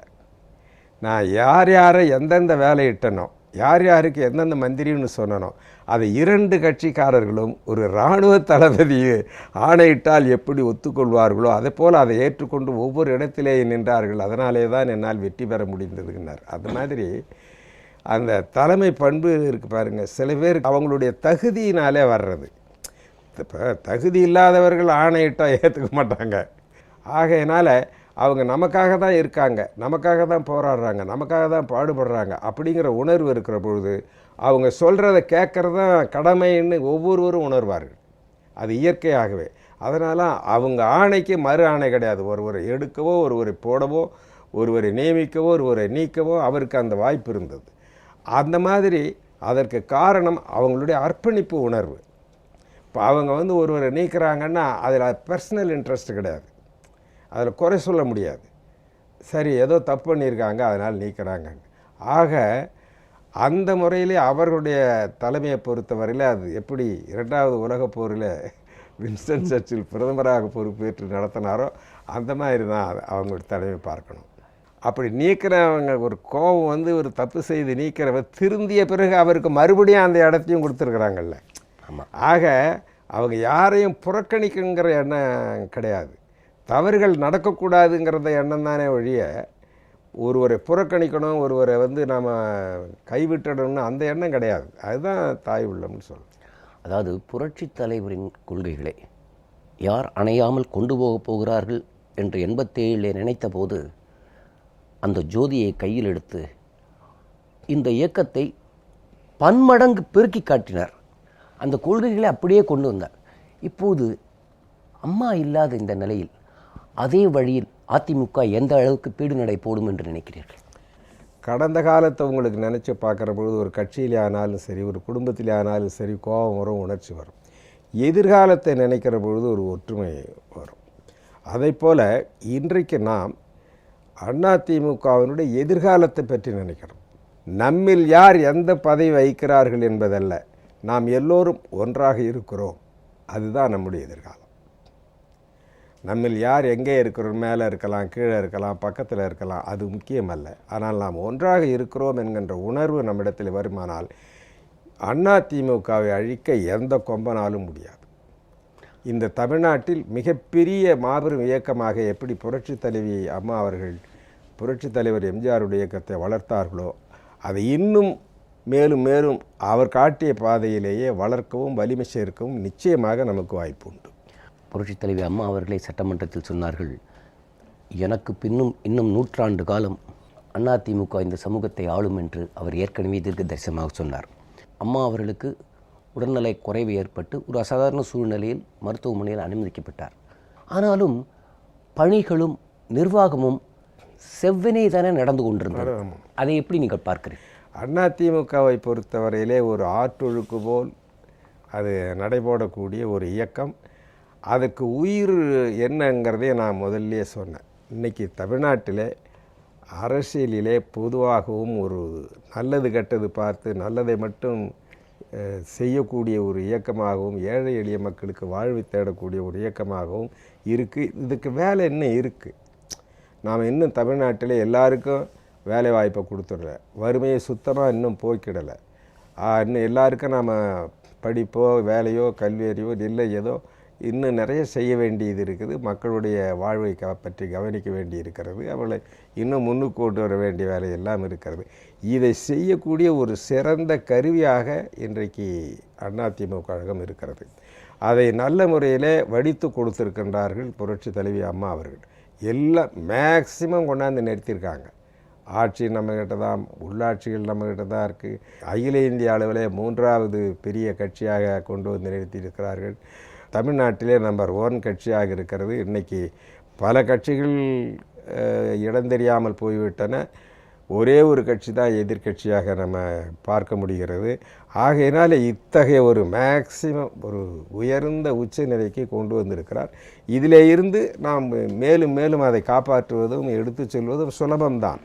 Speaker 2: நான் யார் யாரை எந்தெந்த வேலையிட்டனோ, யார் யாருக்கு எந்தெந்த மந்திரின்னு சொன்னனோ, அதை 2 கட்சிக்காரர்களும் ஒரு இராணுவ தளபதியை ஆணையிட்டால் எப்படி ஒத்துக்கொள்வார்களோ அதே போல் அதை ஏற்றுக்கொண்டு ஒவ்வொரு இடத்திலேயே நின்றார்கள். அதனாலே தான் என்னால் வெற்றி பெற முடிந்ததுன்னார். அது மாதிரி அந்த தலைமை பண்பு இருக்குது பாருங்கள். சில பேர் அவங்களுடைய தகுதியினாலே வர்றது. இப்போ தகுதி இல்லாதவர்கள் ஆணையிட்டால் ஏற்றுக்க மாட்டாங்க. ஆகையினால் அவங்க நமக்காக தான் இருக்காங்க, நமக்காக தான் போராடுறாங்க, நமக்காக தான் பாடுபடுறாங்க அப்படிங்கிற உணர்வு இருக்கிற பொழுது அவங்க சொல்கிறத கேட்குறது தான் கடமைன்னு ஒவ்வொருவரும் உணர்வார்கள். அது இயற்கையாகவே. அதனால் அவங்க ஆணைக்கு மறு ஆணை கிடையாது. ஒருவரை எடுக்கவோ, ஒருவரை போடவோ, ஒருவரை நியமிக்கவோ, ஒருவரை நீக்கவோ அவருக்கு அந்த வாய்ப்பு இருந்தது. அந்த மாதிரி அதற்கு காரணம் அவங்களுடைய அர்ப்பணிப்பு உணர்வு. இப்போ அவங்க ஒருவரை நீக்கிறாங்கன்னா அதில் பர்சனல் இன்ட்ரெஸ்ட் கிடையாது, அதில் குறை சொல்ல முடியாது. சரி, ஏதோ தப்பு பண்ணியிருக்காங்க அதனால் நீக்கிறாங்க. ஆக அந்த முறையிலே அவர்களுடைய தலைமையை பொறுத்தவரையில் அது எப்படி 2வது உலகப் போரில் வின்ஸ்டன் சர்ச்சில் பிரதமராக பொறுப்பேற்று நடத்தினாரோ அந்த மாதிரி தான் அவங்களுடைய தலைமை பார்க்கணும். அப்படி நீக்கிறவங்க ஒரு கோபம் ஒரு தப்பு செய்து நீக்கிறவர் திருந்திய பிறகு அவருக்கு மறுபடியும் அந்த இடத்தையும் கொடுத்துருக்குறாங்கல்ல. ஆக அவங்க யாரையும் புறக்கணிக்குங்கிற எண்ணம் கிடையாது, தவறுகள் நடக்கக்கூடாதுங்கிறத எண்ணம் தானே ஒழிய ஒருவரை புறக்கணிக்கணும், ஒருவரை நாம் கைவிட்டணும்னு அந்த எண்ணம் கிடையாது. அதுதான் தாய் உள்ளம்னு சொல்லுவோம்.
Speaker 1: அதாவது புரட்சித் தலைவரின் கொள்கைகளை யார் அணையாமல் கொண்டு போகப் போகிறார்கள் என்று 87 நினைத்த போது அந்த ஜோதியை கையில் எடுத்து இந்த இயக்கத்தை பன்மடங்கு பெருக்கி காட்டினார். அந்த கொள்கைகளை அப்படியே கொண்டு வந்தார். இப்போது அம்மா இல்லாத இந்த நிலையில் அதே வழியில் அதிமுக எந்த அளவுக்கு பீடு நடை போடும் என்று நினைக்கிறீர்கள்?
Speaker 2: கடந்த காலத்தை உங்களுக்கு நினச்சி பார்க்குற பொழுது ஒரு கட்சியிலே ஆனாலும் சரி, ஒரு குடும்பத்திலே ஆனாலும் சரி, கோபம் வரும், உணர்ச்சி வரும். எதிர்காலத்தை நினைக்கிற பொழுது ஒரு ஒற்றுமை வரும். அதை போல் இன்றைக்கு நாம் அதிமுகவினுடைய எதிர்காலத்தை பற்றி நினைக்கிறோம். நம்மில் யார் எந்த பதவி வகிக்கிறார்கள் என்பதல்ல, நாம் எல்லோரும் ஒன்றாக இருக்கிறோம், அதுதான் நம்முடைய எதிர்காலம். நம்மில் யார் எங்கே இருக்கிறோம், மேலே இருக்கலாம், கீழே இருக்கலாம், பக்கத்தில் இருக்கலாம், அது முக்கியமல்ல. ஆனால் நாம் ஒன்றாக இருக்கிறோம் என்கின்ற உணர்வு நம்மிடத்தில் வருமானால் அதிமுகவை அழிக்க எந்த கொம்பனாலும் முடியாது. இந்த தமிழ்நாட்டில் மிகப்பெரிய மாபெரும் இயக்கமாக எப்படி புரட்சித் தலைவி அம்மா அவர்கள் புரட்சித் தலைவர் எம்ஜிஆருடைய இயக்கத்தை வளர்த்தார்களோ, அதை இன்னும் மேலும் மேலும் அவர் காட்டிய பாதையிலேயே வளர்க்கவும் வலிமை சேர்க்கவும் நிச்சயமாக நமக்கு வாய்ப்பு உண்டு.
Speaker 1: புரட்சித் தலைவி அம்மா அவர்களே சட்டமன்றத்தில் சொன்னார்கள், எனக்கு பின்னும் இன்னும் 100 ஆண்டு காலம் அதிமுக இந்த சமூகத்தை ஆளும் என்று அவர் ஏற்கனவே தீர்க்க தரிசனமாக சொன்னார். அம்மா அவர்களுக்கு உடல்நலை குறைவு ஏற்பட்டு ஒரு அசாதாரண சூழ்நிலையில் மருத்துவமனையில் அனுமதிக்கப்பட்டார். ஆனாலும் பணிகளும் நிர்வாகமும் செவ்வனே தானே நடந்து கொண்டிருந்தது. அதை எப்படி நீங்கள் பார்க்கிறீர்கள்?
Speaker 2: அதிமுகவை பொறுத்தவரையிலே ஒரு ஆற்றொழுக்கு போல் அது நடைபோடக்கூடிய ஒரு இயக்கம். அதுக்கு உயிர் என்னங்கிறதே நான் முதல்லே சொன்னேன். இன்றைக்கி தமிழ்நாட்டிலே அரசியலிலே பொதுவாகவும் ஒரு நல்லது கெட்டது பார்த்து நல்லதை மட்டும் செய்யக்கூடிய ஒரு இயக்கமாகவும், ஏழை எளிய மக்களுக்கு வாழ்வை தேடக்கூடிய ஒரு இயக்கமாகவும் இருக்குது. இதுக்கு வேலை இன்னும் இருக்குது. நாம் இன்னும் தமிழ்நாட்டில் எல்லாருக்கும் வேலை வாய்ப்பை கொடுத்துடல, வறுமையை சுத்தமாக இன்னும் போக்கிடலை. இன்னும் எல்லாருக்கும் நாம் படிப்போ வேலையோ கல்வியறிவோ இல்லை, ஏதோ இன்னும் நிறைய செய்ய வேண்டியது இருக்குது. மக்களுடைய வாழ்வை பற்றி கவனிக்க வேண்டி இருக்கிறது. அவளை இன்னும் முன்னுக்கு கொண்டு வர வேண்டிய வேலை எல்லாம் இருக்கிறது. இதை செய்யக்கூடிய ஒரு சிறந்த கருவியாக இன்றைக்கு அதிமுக கழகம் இருக்கிறது. அதை நல்ல முறையில் வடித்து கொடுத்துருக்கின்றார்கள் புரட்சி தலைவி அம்மா அவர்கள். எல்லாம் மேக்சிமம் கொண்டாந்து நிறுத்தியிருக்காங்க. ஆட்சி நம்மக்கிட்ட தான், உள்ளாட்சிகள் நம்மக்கிட்ட தான் இருக்குது. அகில இந்திய அளவில் 3வது பெரிய கட்சியாக கொண்டு வந்து நிறுத்தியிருக்கிறார்கள். தமிழ்நாட்டிலே நம்பர் 1 கட்சியாக இருக்கிறது. இன்றைக்கி பல கட்சிகள் இடம் தெரியாமல் போய்விட்டன. ஒரே ஒரு கட்சி தான் எதிர்கட்சியாக நம்ம பார்க்க முடிகிறது. ஆகையினால் இத்தகைய ஒரு மேக்சிமம் ஒரு உயர்ந்த உச்ச நிலைக்கு கொண்டு வந்திருக்கிறார். இதிலே இருந்து நாம் மேலும் மேலும் அதை காப்பாற்றுவதும் எடுத்து செல்வதும் சுலபம்தான்.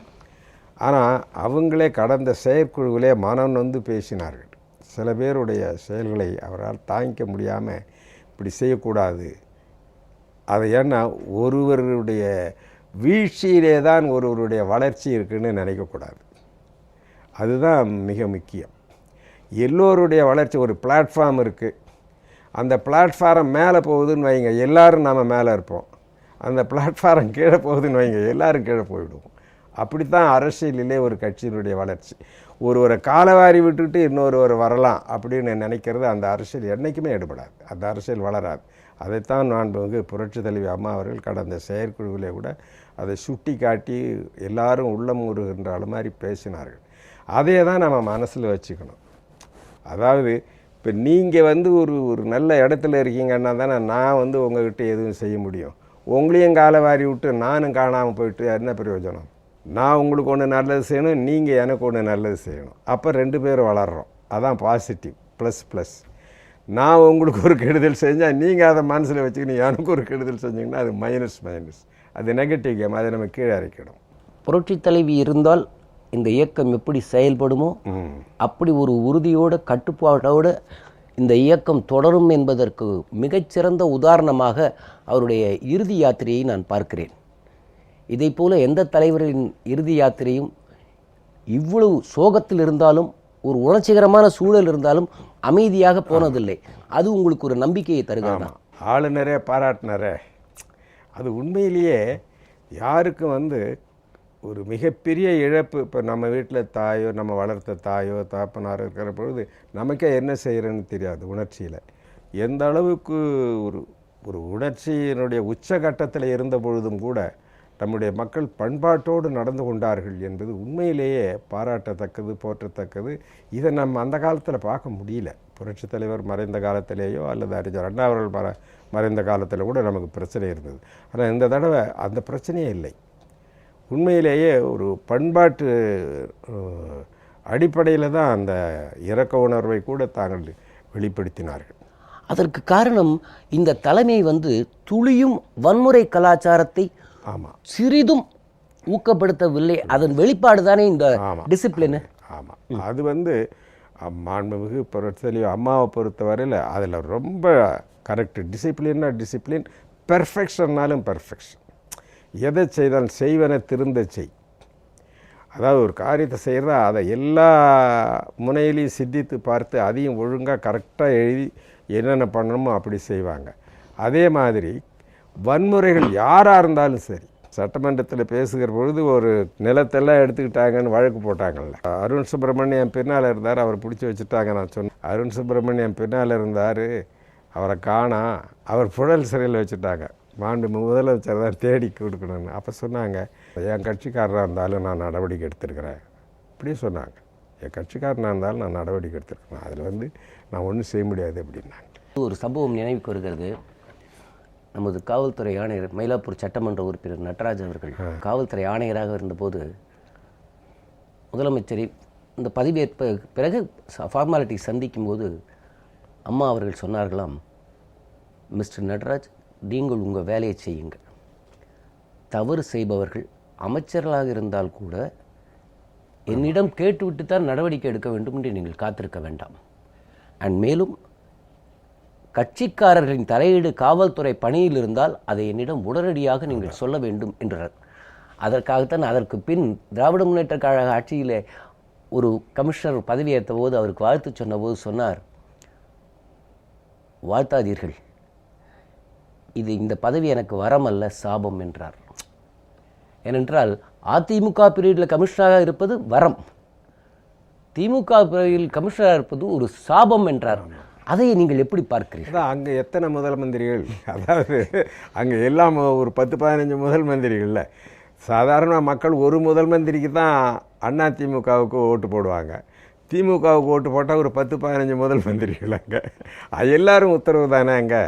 Speaker 2: ஆனால் அவங்களே கடந்த செயற்குழுவிலே மனம் நொந்து பேசினார்கள். சில பேருடைய செயல்களை அவரால் தாங்கிக்க முடியாமல் இப்படி செய்யக்கூடாது, அதை ஏன்னா ஒருவருடைய வீழ்ச்சியிலே தான் ஒருவருடைய வளர்ச்சி இருக்குன்னு நினைக்கக்கூடாது. அதுதான் மிக முக்கியம். எல்லோருடைய வளர்ச்சி, ஒரு பிளாட்ஃபார்ம் இருக்குது, அந்த பிளாட்ஃபார்ம் மேலே போகுதுன்னு வைங்க, எல்லோரும் நம்ம மேலே இருப்போம். அந்த பிளாட்ஃபார்ம் கீழே போகுதுன்னு வைங்க, எல்லோரும் கீழே போய்விடுவோம். அப்படித்தான் அரசியலிலே ஒரு கட்சியினுடைய வளர்ச்சி. ஒருவரை காலவாரி விட்டுட்டு இன்னொருவர் வரலாம் அப்படின்னு நினைக்கிறது அந்த அரசியல் என்றைக்குமே எடுபடாது, அந்த அரசியல் வளராது. அதைத்தான் நான் புரட்சி தலைவி அம்மா அவர்கள் கடந்த செயற்குழுவிலே கூட அதை சுட்டி காட்டி எல்லாரும் உள்ளம் உருகின்ற மாதிரி பேசினார்கள். அதே தான் நம்ம மனசில் வச்சுக்கணும். அதாவது இப்போ நீங்கள் ஒரு நல்ல இடத்துல இருக்கீங்கன்னா தானே நான் உங்கள்கிட்ட எதுவும் செய்ய முடியும். உங்களையும் காலவாரி விட்டு நானும் காணாமல் போயிட்டு என்ன பிரயோஜனம்? நான் உங்களுக்கு ஒன்று நல்லது செய்யணும், நீங்கள் எனக்கு ஒன்று நல்லது செய்யணும். அப்போ 2 பேரும் வளர்கிறோம். அதான் பாசிட்டிவ், ++. நான் உங்களுக்கு ஒரு கெடுதல் செஞ்சால் நீங்கள் அதை மனசில் வச்சுக்கின்னு எனக்கு ஒரு கெடுதல் செஞ்சிங்கன்னா அது மைனஸ். அது நெகட்டிவ் கேம். அதை நம்ம கீழே இறக்கிடும்.
Speaker 1: புரட்சி தலைவி இருந்தால் இந்த இயக்கம் எப்படி செயல்படுமோ அப்படி ஒரு உறுதியோடு கட்டுப்பாட்டோடு இந்த இயக்கம் தொடரும் என்பதற்கு மிகச்சிறந்த உதாரணமாக அவருடைய இறுதி யாத்திரையை நான் பார்க்கிறேன். இதை போல எந்த தலைவரின் இறுதி யாத்திரையும் இவ்வளவு சோகத்தில் இருந்தாலும், ஒரு உணர்ச்சிகரமான சூழல் இருந்தாலும் அமைதியாக போனதில்லை. அது உங்களுக்கு ஒரு நம்பிக்கையை தருகிறதா?
Speaker 2: ஆளுநரே பாராட்டினரே, அது உண்மையிலேயே யாருக்கும் ஒரு மிகப்பெரிய இழப்பு. இப்போ நம்ம வீட்டில் தாயோ, நம்ம வளர்த்த தாயோ தாப்பனாரோ இருக்கிற பொழுது நமக்கே என்ன செய்கிறேன்னு தெரியாது. உணர்ச்சியில் எந்த அளவுக்கு ஒரு உணர்ச்சியினுடைய உச்சகட்டத்தில் இருந்த பொழுதும் கூட நம்முடைய மக்கள் பண்பாட்டோடு நடந்து கொண்டார்கள் என்பது உண்மையிலேயே பாராட்டத்தக்கது, போற்றத்தக்கது. இதை நம்ம அந்த காலத்தில் பார்க்க முடியல. புரட்சித் தலைவர் மறைந்த காலத்திலேயோ அல்லது அறிஞர் அண்ணா அவர்கள் மறைந்த காலத்தில் கூட நமக்கு பிரச்சனை இருந்தது. ஆனால் இந்த தடவை அந்த பிரச்சனையே இல்லை. உண்மையிலேயே ஒரு பண்பாட்டு அடிப்படையில் தான் அந்த இரக்க உணர்வை கூட தாங்கள் வெளிப்படுத்தினார்கள்.
Speaker 1: அதற்கு காரணம் இந்த தலைமை துளியும் வன்முறை கலாச்சாரத்தை சிறிதும் ஊக்கப்படுத்தவில்லை. அதன் வெளிப்பாடு தானே இந்த டிசிப்ளின்.
Speaker 2: ஆமாம், அது வந்து மாண்புமிகு புரட்சித்தலைவி அம்மாவை பொறுத்தவரையில் அதில் ரொம்ப கரெக்டு. டிசிப்ளின்னா டிசிப்ளின், பெர்ஃபெக்ஷன்னாலும் பெர்ஃபெக்ஷன். எதை செய்தாலும் செய்வன திருந்த செய். அதாவது ஒரு காரியத்தை செய்கிறதா அதை எல்லா முனையிலையும் சிந்தித்து பார்த்து அதையும் ஒழுங்காக கரெக்டாக எழுதி என்னென்ன பண்ணணுமோ அப்படி செய்வாங்க. அதே மாதிரி வன்முறைகள் யாராக இருந்தாலும் சரி, சட்டமன்றத்தில் பேசுகிற பொழுது ஒரு நிலத்தெல்லாம் எடுத்துக்கிட்டாங்கன்னு வழக்கு போட்டாங்கல்ல. அருண் சுப்பிரமணியம் பின்னால் இருந்தார், அவர் பிடிச்சி வச்சுட்டாங்க. நான் சொன்னேன், அருண் சுப்பிரமணியம் பின்னால் இருந்தார், அவரை காணோம், அவர் புழல் சிறையில் வச்சுட்டாங்க. மாண்பு முதலமைச்சர் தான் தேடி கொடுக்கணும்னு. அப்போ சொன்னாங்க, என் கட்சிக்காரராக இருந்தாலும் நான் நடவடிக்கை எடுத்திருக்கிறேன். இப்படியே சொன்னாங்க, என் கட்சிக்காரனாக இருந்தாலும் நான் நடவடிக்கை எடுத்திருக்கிறேன், அதில் வந்து நான் ஒன்றும் செய்ய முடியாது அப்படின்னாங்க.
Speaker 1: ஒரு சம்பவம் நினைவுக்கு வருகிறது. நமது காவல்துறை ஆணையர், மயிலாப்பூர் சட்டமன்ற உறுப்பினர் நடராஜ் அவர்கள் காவல்துறை ஆணையராக இருந்தபோது முதலமைச்சரை இந்த பதவியேற்ப பிறகு ஃபார்மாலிட்டி சந்திக்கும் போது அம்மா அவர்கள் சொன்னார்களாம், மிஸ்டர் நடராஜ், நீங்கள் உங்கள் வேலையை செய்யுங்க. தவறு செய்பவர்கள் அமைச்சர்களாக இருந்தால் கூட என்னிடம் கேட்டுவிட்டு தான் நடவடிக்கை எடுக்க வேண்டும் என்று நீங்கள் காத்திருக்க வேண்டாம். அண்ட் மேலும் கட்சிக்காரர்களின் தலையீடு காவல்துறை பணியில் இருந்தால் அதை என்னிடம் உடனடியாக நீங்கள் சொல்ல வேண்டும் என்றார். அதற்காகத்தான் அதற்கு பின் திராவிட முன்னேற்ற கழக ஆட்சியில் ஒரு கமிஷனர் பதவியேற்ற போது அவருக்கு வாழ்த்து சொன்னபோது சொன்னார், வாழ்த்தாதீர்கள், இந்த பதவி எனக்கு வரமல்ல, சாபம் என்றார். ஏனென்றால் அதிமுக பீரியடில் கமிஷனராக இருப்பது வரம், திமுக பீரியடில் கமிஷனராக இருப்பது ஒரு சாபம் என்றார். அதை நீங்கள் எப்படி பார்க்கிறீர்கள்?
Speaker 2: அங்கே எத்தனை முதல் மந்திரிகள், அதாவது அங்கே எல்லாம் ஒரு 10-15 முதல் மந்திரிகள்ல. சாதாரண மக்கள் ஒரு முதல் மந்திரிக்கு தான் அண்ணா திமுகவுக்கு ஓட்டு போடுவாங்க. திமுகவுக்கு ஓட்டு போட்டால் ஒரு 10-15 முதல் மந்திரிகள். அங்கே எல்லாரும் உத்தரவு தானே, அங்கே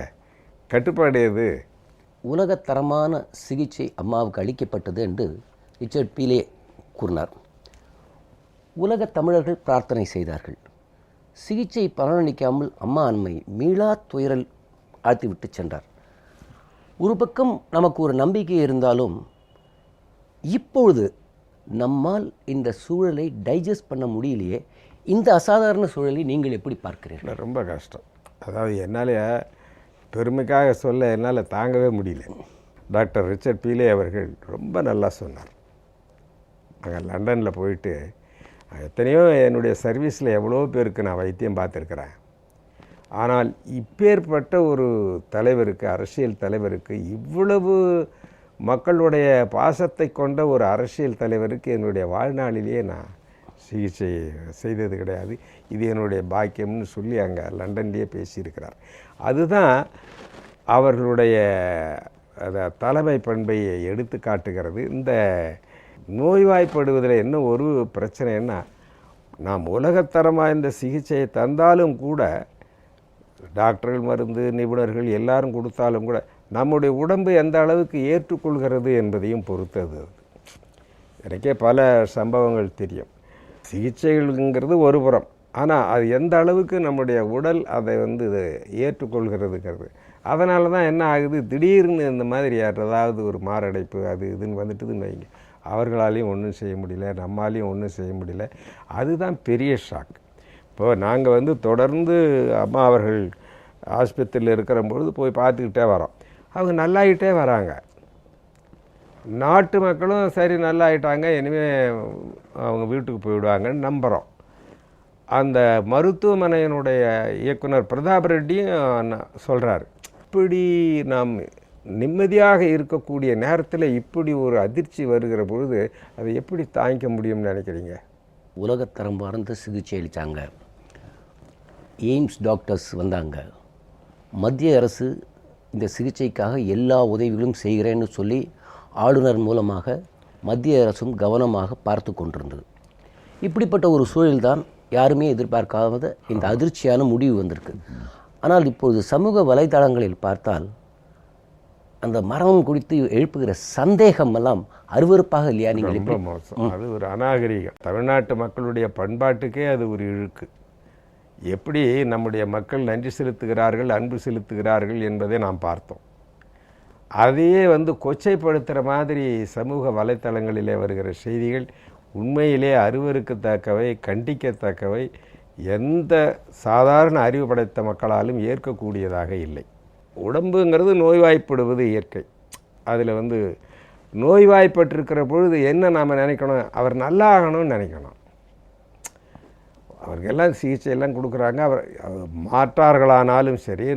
Speaker 2: கட்டுப்பாடு எது?
Speaker 1: உலகத்தரமான சிகிச்சை அம்மாவுக்கு அளிக்கப்பட்டது என்று ரிச்சர்ட் பீலே கூறினார். உலகத் தமிழர்கள் பிரார்த்தனை செய்தார்கள். சிகிச்சை பலனளிக்காமல் அம்மா அண்மை மீளா துயரில் ஆழ்த்திவிட்டு சென்றார். ஒரு பக்கம் நமக்கு ஒரு நம்பிக்கை இருந்தாலும் இப்பொழுது நம்மால் இந்த சூழலை டைஜஸ்ட் பண்ண முடியலையே. இந்த அசாதாரண சூழலை நீங்கள் எப்படி பார்க்கிறீர்கள்?
Speaker 2: ரொம்ப கஷ்டம். அதாவது என்னால் பெருமைக்காக சொல்ல என்னால் தாங்கவே முடியல. டாக்டர் ரிச்சர்ட் பீலே அவர்கள் ரொம்ப நல்லா சொன்னார். அங்கே லண்டனில் போயிட்டு எத்தனையோ என்னுடைய சர்வீஸில் எவ்வளோ பேருக்கு நான் வைத்தியம் பார்த்துருக்குறேன். ஆனால் இப்பேற்பட்ட ஒரு தலைவருக்கு, அரசியல் தலைவருக்கு, இவ்வளவு மக்களுடைய பாசத்தை கொண்ட ஒரு அரசியல் தலைவருக்கு என்னுடைய வாழ்நாளிலேயே நான் சிகிச்சை செய்தது கிடையாது. இது என்னுடைய பாக்கியம்னு சொல்லி அங்கே லண்டன்லேயே பேசியிருக்கிறார். அதுதான் அவர்களுடைய தலைமை பண்பை எடுத்து காட்டுகிறது. இந்த நோய்வாய்ப்படுவதில் என்ன ஒரு பிரச்சனைன்னா, நாம் உலகத்தரமாக இந்த சிகிச்சையை தந்தாலும் கூட, டாக்டர்கள், மருந்து நிபுணர்கள் எல்லாரும் கொடுத்தாலும் கூட, நம்முடைய உடம்பு எந்த அளவுக்கு ஏற்றுக்கொள்கிறது என்பதையும் பொறுத்தது. எனக்கே பல சம்பவங்கள் தெரியும். சிகிச்சைகள்ங்கிறது ஒரு புறம், ஆனால் அது எந்த அளவுக்கு நம்முடைய உடல் அதை ஏற்றுக்கொள்கிறதுங்கிறது. அதனால தான் என்ன ஆகுது, திடீர்னு இந்த மாதிரி ஏதாவது ஒரு மாரடைப்பு அது இதுன்னு வந்துட்டுதுன்னு வைங்க, அவர்களாலையும் ஒன்றும் செய்ய முடியல, நம்மளாலையும் ஒன்றும் செய்ய முடியல. அதுதான் பெரிய ஷாக். இப்போது நாங்கள் தொடர்ந்து அம்மா அவர்கள் ஆஸ்பத்திரியில் இருக்கிற பொழுது போய் பார்த்துக்கிட்டே வரோம். அவங்க நல்லாயிட்டே வராங்க. நாட்டு மக்களும் சரி நல்லாயிட்டாங்க, இனிமேல் அவங்க வீட்டுக்கு போயிடுவாங்கன்னு நம்புகிறோம். அந்த மருத்துவமனையினுடைய இயக்குனர் பிரதாப் ரெட்டியும் சொல்கிறார், இப்படி நாம் நிம்மதியாக இருக்கக்கூடிய நேரத்தில் இப்படி ஒரு அதிர்ச்சி வருகிற பொழுது அதை எப்படி தாங்கிக்க முடியும்னு நினைக்கிறீங்க?
Speaker 1: உலகத்தரம் வார்ந்த சிகிச்சை அளித்தாங்க. எய்ம்ஸ் டாக்டர்ஸ் வந்தாங்க. மத்திய அரசு இந்த சிகிச்சைக்காக எல்லா உதவிகளும் செய்கிறேன்னு சொல்லி ஆளுநர் மூலமாக மத்திய அரசும் கவனமாக பார்த்து கொண்டிருந்தது. இப்படிப்பட்ட ஒரு சூழல்தான் யாருமே எதிர்பார்க்காத இந்த அதிர்ச்சியான முடிவு வந்திருக்கு. ஆனால் இப்பொழுது சமூக வலைதளங்களில் பார்த்தால் அந்த மரணம் குறித்து எழுப்புகிற சந்தேகம் எல்லாம் அருவருப்பாக இல்லையா? நீங்கள்
Speaker 2: ரொம்ப மோசம். அது ஒரு அநாகரிகம். தமிழ்நாட்டு மக்களுடைய பண்பாட்டுக்கே அது ஒரு இழுக்கு. எப்படி நம்முடைய மக்கள் நன்றி செலுத்துகிறார்கள், அன்பு செலுத்துகிறார்கள் என்பதை நாம் பார்த்தோம். அதையே கொச்சைப்படுத்துகிற மாதிரி சமூக வலைத்தளங்களிலே வருகிற செய்திகள் உண்மையிலே அருவருக்கத்தக்கவை, கண்டிக்கத்தக்கவை, எந்த சாதாரண அறிவு படைத்த மக்களாலும் ஏற்கக்கூடியதாக இல்லை. உடம்புங்கிறது நோய்வாய்ப்படுவது இயற்கை. அதில் நோய்வாய்ப்பட்டிருக்கிற பொழுது என்ன நாம் நினைக்கணும்? அவர் நல்லா ஆகணும்னு நினைக்கணும். அவருக்கெல்லாம் சிகிச்சையெல்லாம் கொடுக்குறாங்க. அவர் மாற்றார்களானாலும் சரி,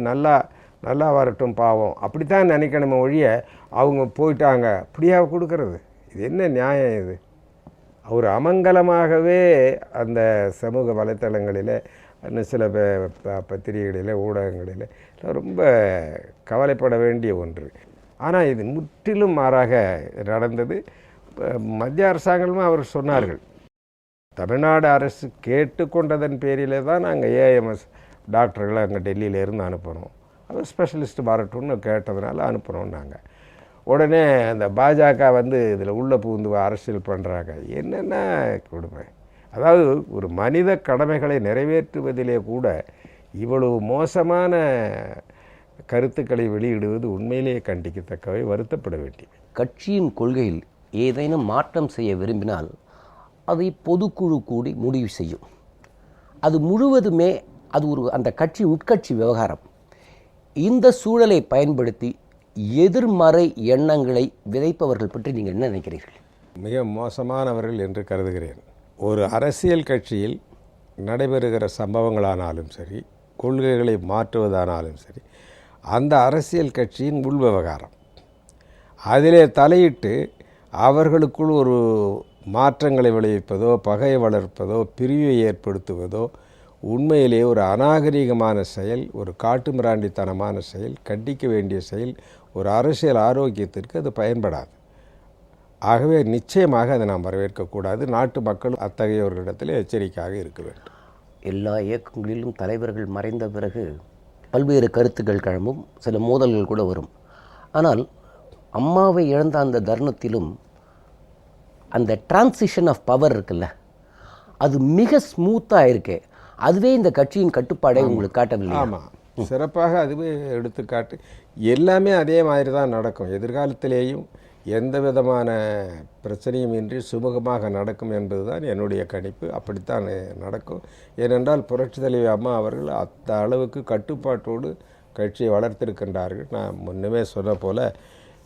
Speaker 2: நல்லா வரட்டும் பாவம், அப்படித்தான் நினைக்கணுமே ஒழிய அவங்க போயிட்டாங்க அப்படியா கொடுக்கறது? இது என்ன நியாயம் இது? அவர் அமங்கலமாகவே அந்த சமூக வலைத்தளங்களில், சில பத்திரிகைகளில், ஊடகங்களில் ரொம்ப கவலைப்பட வேண்டிய ஒன்று. ஆனால் இது முற்றிலும் மாறாக நடந்தது. மத்திய அரசாங்கமும் அவர் சொன்னார்கள், தமிழ்நாடு அரசு கேட்டுக்கொண்டதன் பேரிலே தான் நாங்கள் ஏஎம்எஸ் டாக்டர்களை அங்கே டெல்லியிலேருந்து அனுப்பணும், அவர் ஸ்பெஷலிஸ்ட் வரட்டும்னு கேட்டதுனால அனுப்புகிறோம். நாங்கள் உடனே அந்த பாஜக இதில் உள்ளே புகுந்து அரசியல் பண்ணுறாங்க. என்னென்ன கொடுமை! அதாவது ஒரு மனித கடமைகளை நிறைவேற்றுவதிலே கூட இவ்வளவு மோசமான கருத்துக்களை வெளியிடுவது உண்மையிலேயே கண்டிக்கத்தக்கவை, வருத்தப்பட வேண்டியது.
Speaker 1: கட்சியின் கொள்கையில் ஏதேனும் மாற்றம் செய்ய விரும்பினால் அதை பொதுக்குழு கூடி முடிவு செய்யும். அது முழுவதுமே அந்த கட்சி உட்கட்சி விவகாரம். இந்த சூழலை பயன்படுத்தி எதிர்மறை எண்ணங்களை விதைப்பவர்கள் பற்றி நீங்கள் என்ன நினைக்கிறீர்கள்?
Speaker 2: மிக மோசமானவர்கள் என்று கருதுகிறேன். ஒரு அரசியல் கட்சியில் நடைபெறுகிற சம்பவங்களானாலும் சரி, கொள்கைகளை மாற்றுவதானாலும் சரி, அந்த அரசியல் கட்சியின் உள்விவகாரம். அதிலே தலையிட்டு அவர்களுக்குள் ஒரு மாற்றங்களை விளைவிப்பதோ, பகையை வளர்ப்பதோ, பிரிவை ஏற்படுத்துவதோ உண்மையிலே ஒரு அநாகரிகமான செயல், ஒரு காட்டுமிராண்டித்தனமான செயல், கண்டிக்க வேண்டிய செயல். ஒரு அரசியல் ஆரோக்கியத்திற்கு அது பயன்படாது. ஆகவே நிச்சயமாக அதை நாம் வரவேற்கக்கூடாது. நாட்டு மக்கள் அத்தகையவர்களிடத்தில் எச்சரிக்கையாக இருக்க வேண்டும்.
Speaker 1: எல்லா இயக்கங்களிலும் தலைவர்கள் மறைந்த பிறகு பல்வேறு கருத்துக்கள் கிளம்பும், சில மோதல்கள் கூட வரும். ஆனால் அம்மாவை இழந்த அந்த தருணத்திலும் அந்த டிரான்சிஷன் ஆஃப் பவர் இருக்குல்ல, அது மிக ஸ்மூத்தாக இருக்கு. அதுவே இந்த கட்சியின் கட்டுப்பாடை உங்களுக்கு காட்டவில்லை?
Speaker 2: ஆமாம், சிறப்பாக அதுவே எடுத்துக்காட்டு. எல்லாமே அதே மாதிரி தான் நடக்கும். எதிர்காலத்திலேயும் எந்த விதமான பிரச்சனையும் இன்றி சுமூகமாக நடக்கும் என்பது தான் என்னுடைய கணிப்பு. அப்படித்தான் நடக்கும். ஏனென்றால் புரட்சி தலைவி அம்மா அவர்கள் அந்த அளவுக்கு கட்டுப்பாட்டோடு கட்சியை வளர்த்திருக்கின்றார்கள். நான் முன்னமே சொன்ன போல,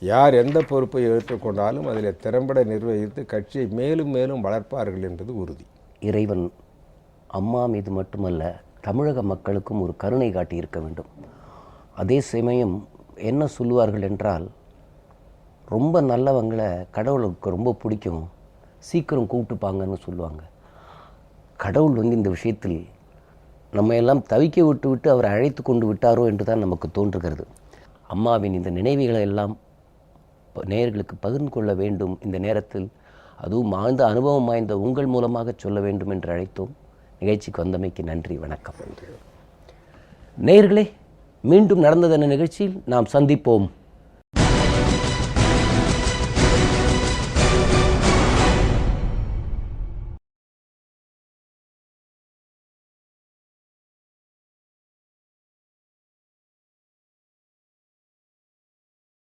Speaker 2: யார் எந்த பொறுப்பை ஏற்றுக்கொண்டாலும் அதில் திறம்பட நிர்வகித்து கட்சியை மேலும் மேலும் வளர்ப்பார்கள் என்பது உறுதி.
Speaker 1: இறைவன் அம்மா மீது மட்டுமல்ல, தமிழக மக்களுக்கும் ஒரு கருணை காட்டி இருக்க வேண்டும். அதே சமயம் என்ன சொல்லுவார்கள் என்றால், ரொம்ப நல்லவங்களை கடவுளுக்கு ரொம்ப பிடிக்கும், சீக்கிரம் கூப்பிட்டுப்பாங்கன்னு சொல்லுவாங்க. கடவுள் இந்த விஷயத்தில் நம்ம எல்லாம் தவிக்க விட்டு அவரை அழைத்து கொண்டு விட்டாரோ என்று தான் நமக்கு தோன்றுகிறது. அம்மாவின் இந்த நினைவுகளை எல்லாம் நேயர்களுக்கு பகிர்ந்து கொள்ள வேண்டும். இந்த நேரத்தில் அதுவும் ஆழ்ந்த அனுபவம் வாய்ந்த உங்கள் மூலமாக சொல்ல வேண்டும் என்று அழைத்தோம். நிகழ்ச்சிக்கு வந்தமைக்கு நன்றி, வணக்கம். நேயர்களே, மீண்டும் நடந்ததென்ன நிகழ்ச்சியில் நாம் சந்திப்போம்.